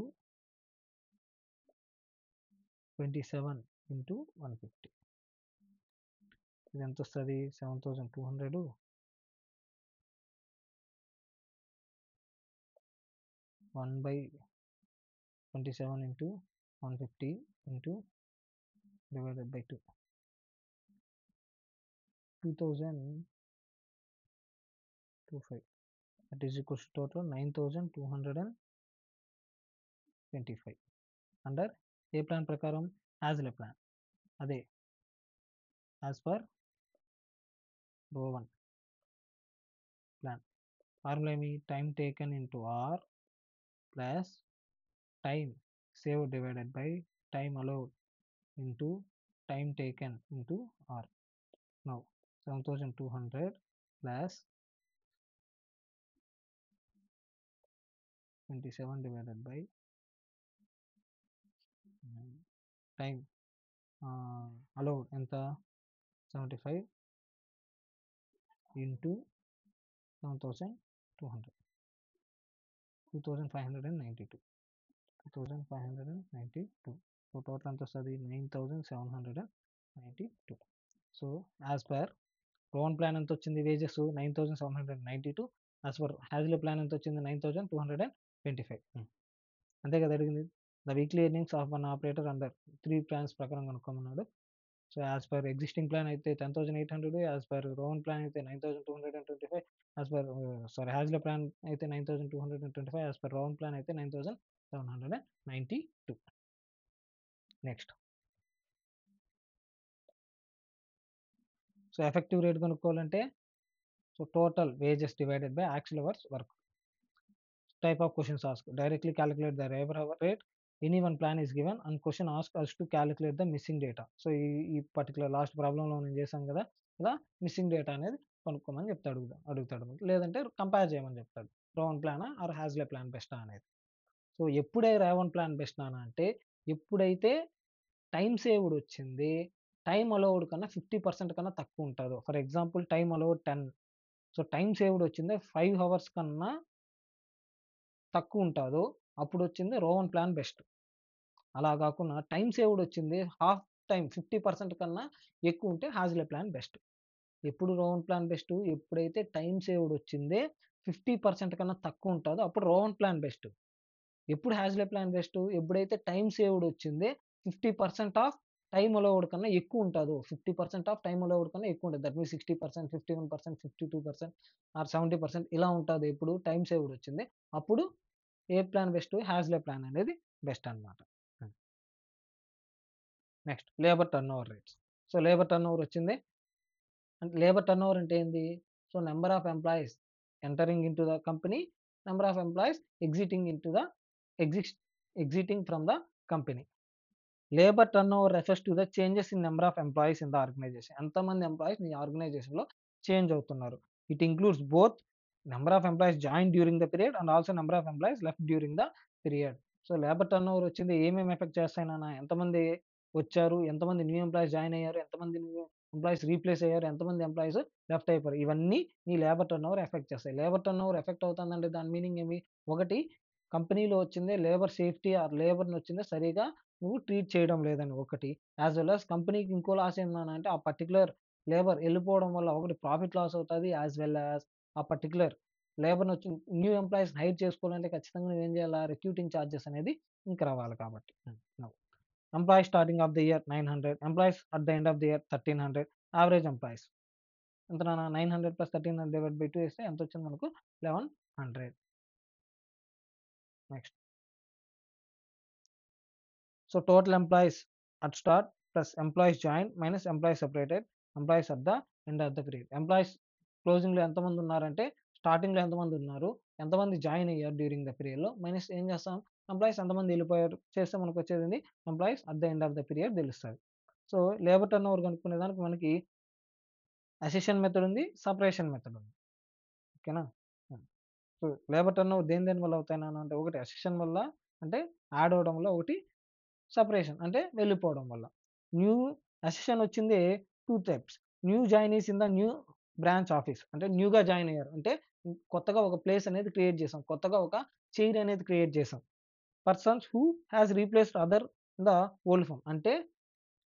27 into 150, ఇది ఎంత వస్తుంది, 7200. 1/27 into 150 into divided by 2, 2025, that is equals to total 9225 under a plan ప్రకారం, హ్యాస్లే plan. అదే as per Rowan plan formula ఏమి, time taken into R plus time save divided by time allowed into time taken into R. Now 7200 plus 27 divided by time allowed ఎంత 75 into 7200 2592 2592 so total ఎంత వస్తుంది 9792 so as per Rowan plan ఎంత వచ్చింది wages 9792 as per హ్యాజ్లీ plan ఎంత వచ్చింది 9225 అంతే కదా అడిగింది the weekly earnings of one operator under 3 plans ప్రకారం కనుక్కోమన్నాడు so as per existing plan అయితే 10,800 యాజ్ పర్ రోన్ ప్లాన్ అయితే 9225 యాజ్ పర్ హ్యాజ్లీ ప్లాన్ అయితే 9225 యాజ్ పర్ రోన్ ప్లాన్ అయితే 9792 నెక్స్ట్ సో ఎఫెక్టివ్ రేట్ కనుక్కోవాలంటే so total wages divided by actual hours work type of questions asked directly calculate the labor hour rate any one plan is given and question asked us to calculate the missing data so ఈ particular last ప్రాబ్లంలో నేను చేశాను కదా ఇలా missing data అనేది కనుక్కోమని అడుగుతాడు లేదంటే compare చేయమని చెప్తాడు రోవన్ ప్లానా ఆర్ హ్యాజ్లే ప్లాన్ బెస్టా అనేది సో ఎప్పుడే రోవన్ ప్లాన్ బెస్టా అంటే ఎప్పుడైతే టైం సేవ్డ్ వచ్చింది టైం అలౌడ్ కన్నా 50% కన్నా తక్కువ ఉంటుందో for example time allowed 10 so time saved వచ్చింది 5 అవర్స్ కన్నా తక్కువ ఉంటుందో అప్పుడు వచ్చింది రోవన్ ప్లాన్ బెస్ట్ అలా కాకుండా టైం సేవ్డ్ వచ్చింది హాఫ్ టైం 50% కన్నా ఎక్కువ ఉంటే హ్యాజ్లే ప్లాన్ బెస్ట్ ఎప్పుడు రోవన్ ప్లాన్ బెస్ట్ ఎప్పుడైతే టైం సేవ్డ్ వచ్చిందే 50% కన్నా తక్కువ ఉంటుందో అప్పుడు రోవన్ ప్లాన్ బెస్ట్ ఎప్పుడు హ్యాజ్లే ప్లాన్ బెస్ట్ ఎప్పుడైతే టైం సేవ్డ్ వచ్చిందే 50% ఆఫ్ టైం అలౌడ్ కన్నా ఎక్కువ ఉంటుందో 50% ఆఫ్ టైం అలౌడ్ కన్నా ఎక్కువ ఉంటుంది దట్ మీన్స్ 60% 51% 52% ఆర్ 70% ఇలా ఉంటుంది ఎప్పుడు టైం సేవ్డ్ వచ్చింది అప్పుడు ఏ ప్లాన్ బెస్ట్ హ్యాజ్లే ప్లాన్ అనేది బెస్ట్ అనమాట next labour turn over rates so labour turn over వచ్చింది అంటే లేబర్ టర్న్ ఓవర్ అంటే ఏంది so number of employees entering into the company number of employees exiting from the company labour turn over refers to the changes in number of employees in the organization ఎంతమంది employees మీ ఆర్గనైజేషన్లో change అవుతున్నారు it includes both number of employees join during the period and also number of employees left during the period so labour turn over వచ్చింది ఏమేమి effect చేస్తాయినా ఎంతమంది వచ్చారు ఎంతమంది new employees join అయ్యారు ఎంతమంది న్యూ ఎంప్లాయీస్ రీప్లేస్ అయ్యారు ఎంతమంది ఎంప్లాయీస్ లెఫ్ట్ అయిపోయారు ఇవన్నీ ఈ లేబర్ టర్న్ ఓవర్ ఎఫెక్ట్ చేస్తాయి లేబర్ టర్న్ ఓవర్ ఎఫెక్ట్ అవుతుందంటే దాని మీనింగ్ ఏమి ఒకటి కంపెనీలో వచ్చిందే లేబర్ సేఫ్టీ ఆర్ లేబర్ని వచ్చిందే సరిగా నువ్వు ట్రీట్ చేయడం లేదని ఒకటి యాజ్ వెల్ యాజ్ కంపెనీకి ఇంకో లాస్ ఏంటంటే ఆ పర్టికులర్ లేబర్ వెళ్ళిపోవడం వల్ల ఒకటి ప్రాఫిట్ లాస్ అవుతుంది యాజ్ వెల్ యాజ్ ఆ పర్టికులర్ లేబర్ని వచ్చి న్యూ ఎంప్లాయీస్ హైర్ చేసుకోవాలంటే ఖచ్చితంగా నువ్వు ఏం చేయాలి రిక్రూటింగ్ ఛార్జెస్ అనేది ఇంక రావాలి కాబట్టి employees starting of the year 900 employees at the end of the year 1300 average employees ఎంత 900 ప్లస్ 1300 డివైడ్ బై 2 వేస్తే ఎంత వచ్చింది మనకు 1100 next so total employees at start plus employees join minus employees separated employees at the end of the period employees క్లోజింగ్లో ఎంతమంది ఉన్నారంటే స్టార్టింగ్లో ఎంతమంది ఉన్నారు ఎంతమంది జాయిన్ అయ్యారు డ్యూరింగ్ ద పీరియడ్లో మైనస్ ఏం చేస్తాం ఎంప్లాయీస్ ఎంతమంది వెళ్ళిపోయారు చేస్తే మనకు వచ్చేది employees at the end of the period తెలుస్తుంది సో లేబర్ టర్న్ ఓవర్ కనుక్కునే దానికి మనకి అసెషన్ మెథడ్ ఉంది సపరేషన్ మెథడ్ ఉంది ఓకేనా సో లేబర్ టర్న్ ఓవర్ దేని వల్ల అవుతాయినా అంటే ఒకటి అసెషన్ వల్ల అంటే యాడ్ అవడం వల్ల ఒకటి సపరేషన్ అంటే వెళ్ళిపోవడం వల్ల న్యూ అసెషన్ వచ్చింది 2 types new joinees in the new branch office అంటే న్యూగా జాయిన్ అయ్యారు అంటే కొత్తగా ఒక ప్లేస్ అనేది క్రియేట్ చేసాం కొత్తగా ఒక చైర్ అనేది క్రియేట్ చేసాం persons who has replaced other the old firm అంటే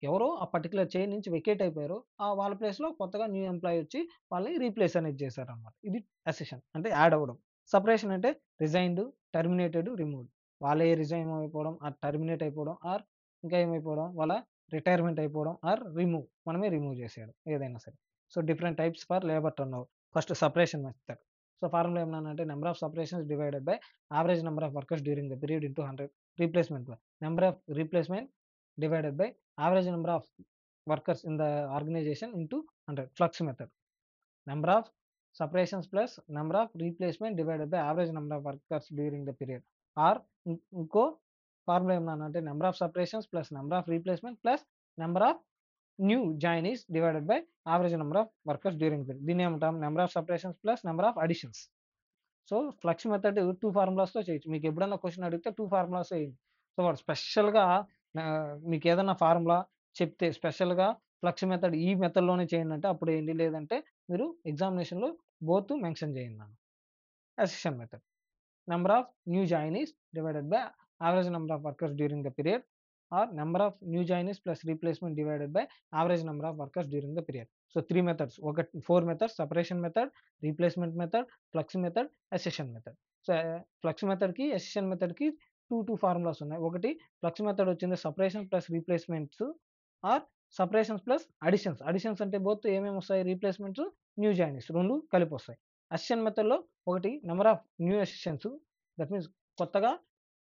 ఎవరో ఆ పర్టికులర్ చైర్ నుంచి వెకేట్ అయిపోయారు వాళ్ళ ప్లేస్లో కొత్తగా న్యూ ఎంప్లాయీ వచ్చి వాళ్ళని రీప్లేస్ అనేది చేశారు అనమాట ఇది అసెషన్ అంటే యాడ్ అవ్వడం సపరేషన్ అంటే రిజైన్డ్ టర్మినేటెడ్ రిమూవ్డ్ వాళ్ళే రిజైన్ అయిపోవడం ఆర్ టర్మినేట్ అయిపోవడం ఆర్ ఇంకా ఏమైపోవడం వాళ్ళ రిటైర్మెంట్ అయిపోవడం ఆర్ రిమూవ్ మనమే రిమూవ్ చేసేయడం ఏదైనా సరే so different types for labour turn over first separation method so formula ఏమన్నా number of separations divided by average number of workers during the period into 100 replacement number of replacement divided by average number of workers in the organization into 100 flux method number of separations plus number of replacement divided by average number of workers during the period or inko formula emnante number of separations plus number of replacement plus number of new joinees divided by average number of workers during the period దీని ఏమంటాం number of separations plus number of additions so flux method 2 ఫార్ములాస్‌తో చేయొచ్చు. మీకు ఎప్పుడన్నా question అడిగితే 2 formulas వేయండి. So వాడు స్పెషల్‌గా మీకు ఏదన్నా ఫార్ములా చెప్తే స్పెషల్‌గా ఫ్లక్స్ మెథడ్ ఈ మెథడ్‌లోనే చేయండి అంటే అప్పుడేయండి. లేదంటే మీరు ఎగ్జామినేషన్‌లో బోత్ మెన్షన్ చేయండి అన్న. Assertion method. Number of new joinees divided by average number of workers during the period, or number of new joinees plus replacement divided by average number of workers during the period. So three methods, four methods: separation method, replacement method, flux method, accession method. So flux method ki accession method ki two formulas ఉన్నాయి. ఒకటి flux method వచ్చింది separation plus replacements or separations plus additions. Additions అంటే both ఏమేమి వస్తాయి, replacements, new joinees రెండు కలిపి వస్తాయి. Accession మెథడ్లో ఒకటి number of new accessions, that means కొత్తగా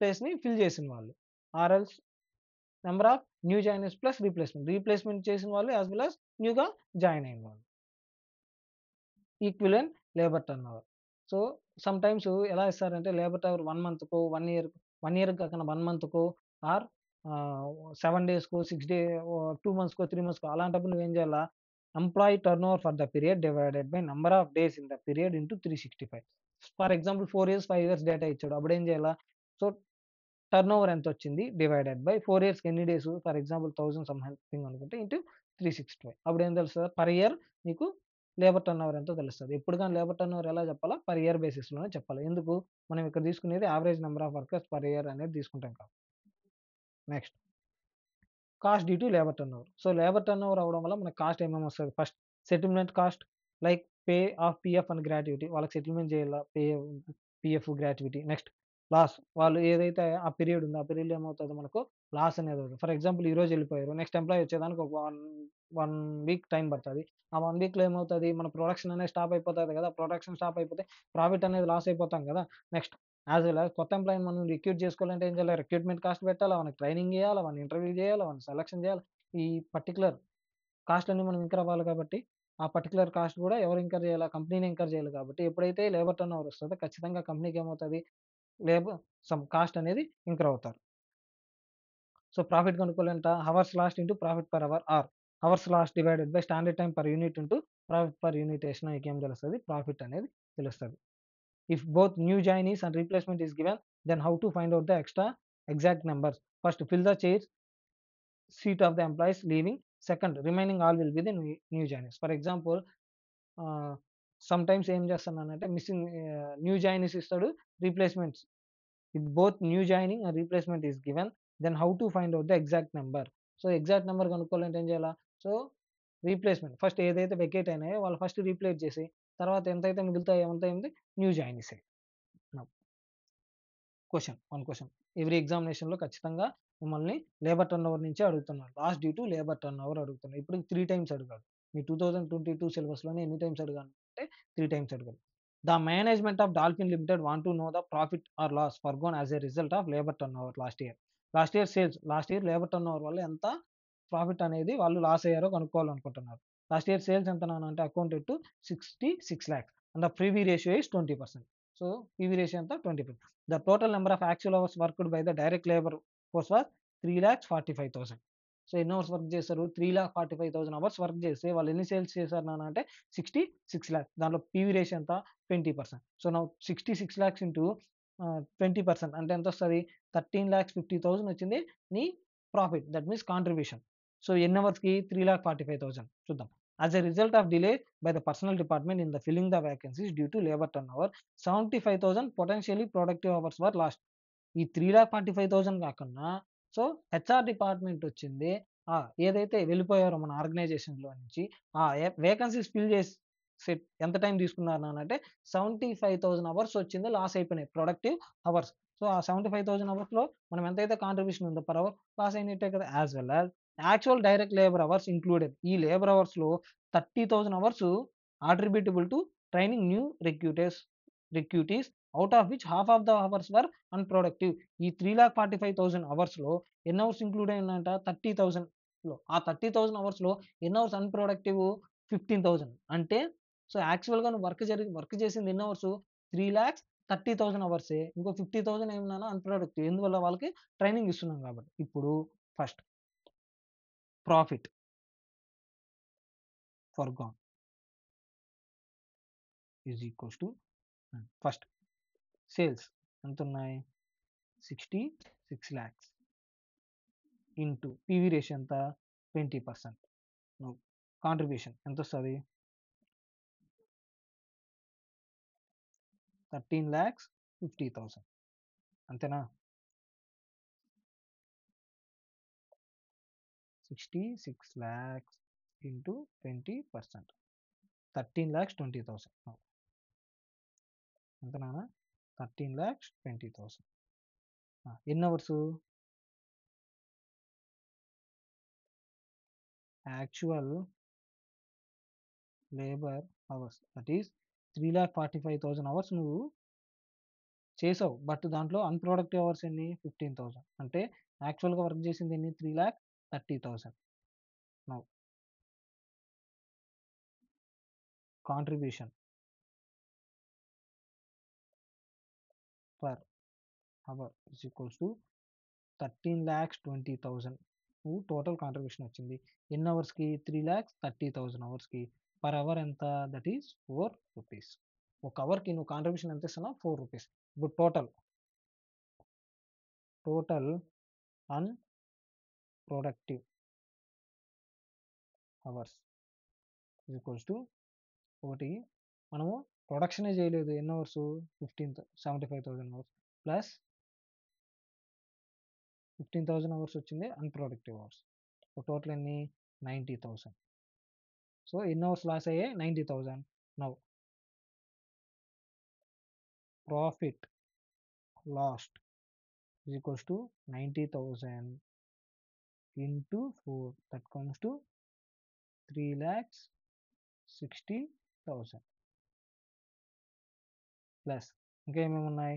ప్లేస్ని ఫిల్ చేసిన వాళ్ళు, or else number of new joiners plus replacement చేసిన వాళ్ళు యాజ్ వెల్ యాజ్ న్యూగా జాయిన్ అయిన వాళ్ళు. Equivalent labour turn over. So some times ఎలా ఇస్తారంటే లేబర్ టర్న్ 1 మంత్కో 1 ఇయర్ కాకుండా 1 మంత్కో ఆర్ 7 డేస్కో 2 మంత్స్కో 3 మంత్స్కో అలాంటప్పుడు నువ్వేం చేయాలా, employee turn over for the period divided by number of days in the period into 365. For example 4 years 5 years data ఇచ్చాడు, అప్పుడు ఏం చేయాలా, సో టర్న్ ఓవర్ ఎంత వచ్చింది డివైడెడ్ బై 4 ఇయర్స్కి ఎన్ని డేస్, ఫర్ ఎగ్జాంపుల్ 1000 సంథింగ్ అనుకుంటే ఇంటూ 365. అప్పుడు ఏం తెలుస్తుంది, పర్ ఇయర్ నీకు లేబర్ టర్న్ ఓవర్ ఎంతో తెలుస్తుంది. ఎప్పుడు కానీ లేబర్ టర్న్ ఓవర్ ఎలా చెప్పాలా, పర్ ఇయర్ బేసిస్లోనే చెప్పాలి. ఎందుకు, మనం ఇక్కడ తీసుకునేది average number of workers per year అనేది తీసుకుంటాం కాబట్టి. Next cost due to labour turn over. So labour turn over అవడం వల్ల మనకు కాస్ట్ ఏమేమి వస్తుంది, first settlement cost like pay of PF and gratuity, వాళ్ళకి సెటిల్మెంట్ చేయాలా pay PF gratuity. Next loss, వాళ్ళు ఏదైతే ఆ పీరియడ్ ఉందో ఆ పీరియడ్ ఏమవుతుంది మనకు లాస్ అనేది అవుతుంది. ఫర్ ఎగ్జాంపుల్ ఈ రోజు వెళ్ళిపోయారు, నెక్స్ట్ ఎంప్లాయ్ వచ్చేదానికి ఒక వన్ వీక్ టైం పడుతుంది. ఆ 1 వీక్లో ఏమవుతుంది, మన ప్రొడక్షన్ అనేది స్టాప్ అయిపోతుంది కదా, ప్రొడక్షన్ స్టాప్ అయిపోతే ప్రాఫిట్ అనేది లాస్ అయిపోతాం కదా. నెక్స్ట్ యాజ్ వెల్ యాజ్ కొత్త ఎంప్లాయీని మనం రిక్రూట్ చేసుకోవాలంటే ఏం చేయాలి, రిక్రూట్మెంట్ కాస్ట్ పెట్టాలి, అవన్నీ ట్రైనింగ్ చేయాలి, అవన్నీ ఇంటర్వ్యూ చేయాలి, అవన్నీ సెలక్షన్ చేయాలి. ఈ పర్టికులర్ కాస్ట్ అన్ని మనం ఇంకర్ అవ్వాలి కాబట్టి ఆ పర్టికులర్ కాస్ట్ కూడా ఎవరు ఇంకర్ చేయాలి, కంపెనీని ఇంకర్ చేయాలి. కాబట్టి ఎప్పుడైతే లేబర్ టర్న్ ఓవర్ వస్తుందో ఖచ్చితంగా కంపెనీకి ఏమవుతుంది, లేబర్ సమ్ కాస్ట్ అనేది ఇంకర్ అవుతారు. సో ప్రాఫిట్ కనుక్కోవాలంట hours lost into profit per hour, or hours lost divided by standard time per unit into profit per unit వేసిన ఏం తెలుస్తుంది, ప్రాఫిట్ అనేది తెలుస్తుంది. If both new joinees and replacement is given, then how to find out the exact numbers? First, fill the chair seat of the employees leaving. Second, remaining all will be the new joinees. For example, sometimes ఏం చేస్తున్నానంటే missing new joinees ఇస్తాడు, replacements. If both new joining and replacement is given, then how to find out the exact number? So exact number కనుక్కోవాలంటే ఏం చేయాలా, so replacement first ఏదైతే vacate అయినాయో వాళ్ళు first replace చేసి తర్వాత ఎంతైతే మిగులుతాయో ఏమంతా new joinees. One question every ఎగ్జామినేషన్లో ఖచ్చితంగా మిమ్మల్ని లేబర్ టర్న్ ఓవర్ నుంచి అడుగుతున్నారు. Lost due to labour turn over అడుగుతున్నారు. ఇప్పుడు 3 టైమ్స్ అడిగాడు. మీ 2022 సిలబస్లోనే ఎన్ని టైమ్స్ అడిగాను అంటే 3 టైమ్స్ అడిగాడు. The management of Dolphin limited want to know the profit or loss forgone as a result of labour turn over last year. Last year labour turn over వల్ల ఎంత profit అనేది వాళ్ళు loss అయ్యారో కనుక్కోవాలనుకుంటున్నారు. Last year sales ఎంత అంటే accounted to 66 lakhs and the privy ratio is 20%. So PV ratio ఎంత 20%. The total number of actual hours worked by the direct labor force was 3,45,000. So ఎన్ని hours work చేస్తారు, 3,45,000 hours work చేస్తే వాళ్ళు ఎన్ని sales చేశారు అంటే 66 lakhs. దాంట్లో PV ratio ఎంత 20%. సో నా 66 lakhs ఇంటూ 20% అంటే ఎంత వస్తుంది, 13,50,000 వచ్చింది నీ profit, that means contribution. So ఎన్ని అవర్స్కి 3,45,000 చూద్దాం. As a result of delay by the personnel department in the filling the vacancies due to labor turnover, 75,000 potentially productive hours were lost. ఈ 3,45,000 కాకుండా సో హెచ్ఆర్ డిపార్ట్మెంట్ వచ్చింది, ఏదైతే వెళ్ళిపోయారో మన ఆర్గనైజేషన్లో నుంచి ఆ వేకెన్సీస్ ఫిల్ చేసి ఎంత టైం తీసుకున్నారు అంటే 75,000 అవర్స్ వచ్చింది, లాస్ అయిపోయినాయి ప్రొడక్టివ్ అవర్స్. సో ఆ 75,000 అవర్స్లో మనం ఎంతైతే కాంట్రిబ్యూషన్ ఉందో పర్ అవర్ లాస్ అయినట్టే కదా. As well as actual direct labour hours included. ఈ లేబర్ అవర్స్లో 30,000 hours attributable to training new recruitees, out of which half of the hours were unproductive. ఈ 3,45,000 అవర్స్లో ఎన్ని అవర్స్ ఇంక్లూడ్ అయిందంట, 30,000లో. ఆ 30,000 అవర్స్లో ఎన్ని అవర్స్ అన్ప్రొడక్టివ్, 15,000. అంటే సో యాక్చువల్గా నువ్వు వర్క్ చేసింది ఎన్ని అవర్స్, 3,30,000 అవర్సే. ఇంకో 50,000 ఏమన్నా అన్ప్రొడక్టివ్, ఎందువల్ల వాళ్ళకి ట్రైనింగ్ ఇస్తున్నాం కాబట్టి. ఇప్పుడు first profit forgone is equals to first sales ఎంత ఉన్నాయి 66 lakhs ఇంటూ పీవీ రేషియో ఎంత 20%. కాంట్రిబ్యూషన్ ఎంత వస్తుంది 13,50,000 అంతేనా 66 lakhs into 20%, 13,20,000. అంతేనా 13,20,000. ఎన్ని hours actual labour hours that is 3,45,000 hours నువ్వు చేసావు, బట్ దాంట్లో అన్ప్రొడక్టివ్ అవర్స్ ఎన్ని 15,000. అంటే యాక్చువల్గా వర్క్ చేసింది ఎన్ని 3,30,000. Now contribution per hour is equals to 13,20,000. నువ్వు టోటల్ కాంట్రిబ్యూషన్ వచ్చింది ఎన్ని అవర్స్కి 3,30,000 అవర్స్కి. పర్ అవర్ ఎంత దట్ ఈస్ 4 రూపీస్. ఒక అవర్కి నువ్వు కాంట్రిబ్యూషన్ ఎంత ఇస్తున్నావు 4 రూపీస్. ఇప్పుడు total unproductive hours equals to ఒకటి మనము ప్రొడక్షనే చేయలేదు ఎన్ని అవర్స్ 75,000 అవర్స్ ప్లస్ 15,000 అవర్స్ వచ్చింది అన్ప్రొడక్టివ్ అవర్స్. టోటల్ ఎన్ని 90,000. సో ఎన్ని అవర్స్ లాస్ అయ్యాయి 90,000. Now profit lost is equals to 90,000 into 4, that comes to 3,60,000 plus ఇంకా ఏమేమి ఉన్నాయి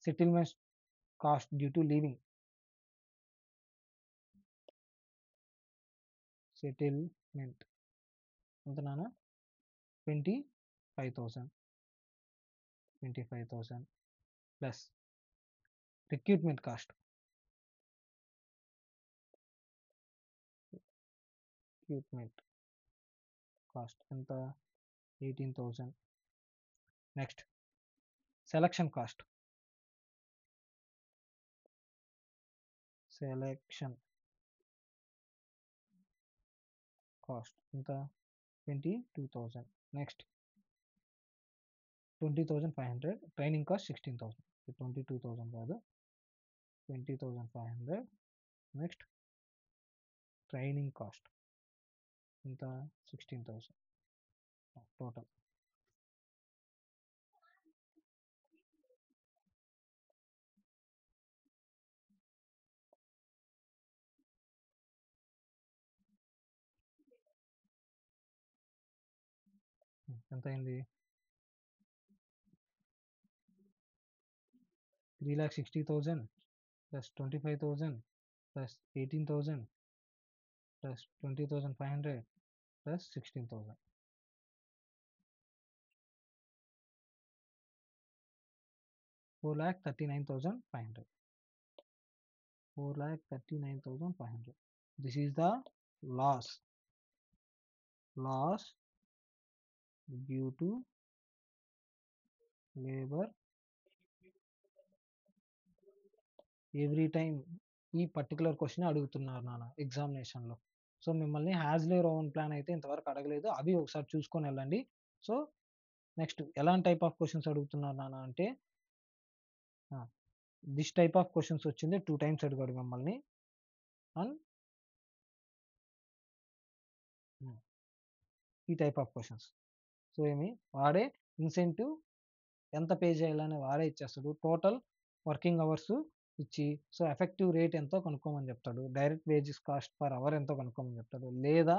settlement cost due to leaving, settlement ఎంతనా 25,000 ప్లస్ రిక్రూట్మెంట్ కాస్ట్ ఎంత 18,000. నెక్స్ట్ సెలక్షన్ కాస్ట్ ఎంత 22,000. నెక్స్ట్ 20,500. Training cost 16,000. 22,000 కాదు 20,500. నెక్స్ట్ ట్రైనింగ్ కాస్ట్ ఎంత 16,000 total. ఎంత అయింది 3,60,000 plus 25,000 plus 18,000 plus 20,500 plus 16,000. 4,39,500. 4,39,500. This is the loss due to labor. Every time ఈ particular question అడుగుతున్నారు నాన్న ఎగ్జామినేషన్లో. సో మిమ్మల్ని హ్యాజ్లే రోవన్ ప్లాన్ అయితే ఇంతవరకు అడగలేదు, అవి ఒకసారి చూసుకొని వెళ్ళండి. సో నెక్స్ట్ ఎలాంటి టైప్ ఆఫ్ క్వశ్చన్స్ అడుగుతున్నారు నాన్న అంటే దిస్ టైప్ ఆఫ్ క్వశ్చన్స్ వచ్చింది 2 times అడిగాడు మిమ్మల్ని. అండ్ ఈ టైప్ ఆఫ్ క్వశ్చన్స్. సో వాడే ఇన్సెంటివ్ ఎంత పే చేయాలని వాడే ఇచ్చేస్తాడు. టోటల్ వర్కింగ్ అవర్స్ ఇచ్చి సో ఎఫెక్టివ్ రేట్ ఎంతో కనుక్కోమని చెప్తాడు. Direct wages cost per hour ఎంతో కనుక్కోమని చెప్తాడు. లేదా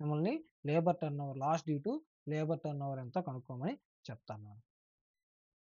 మిమ్మల్ని labour turn over lost due to labour turn over ఎంతో కనుక్కోమని చెప్తాను.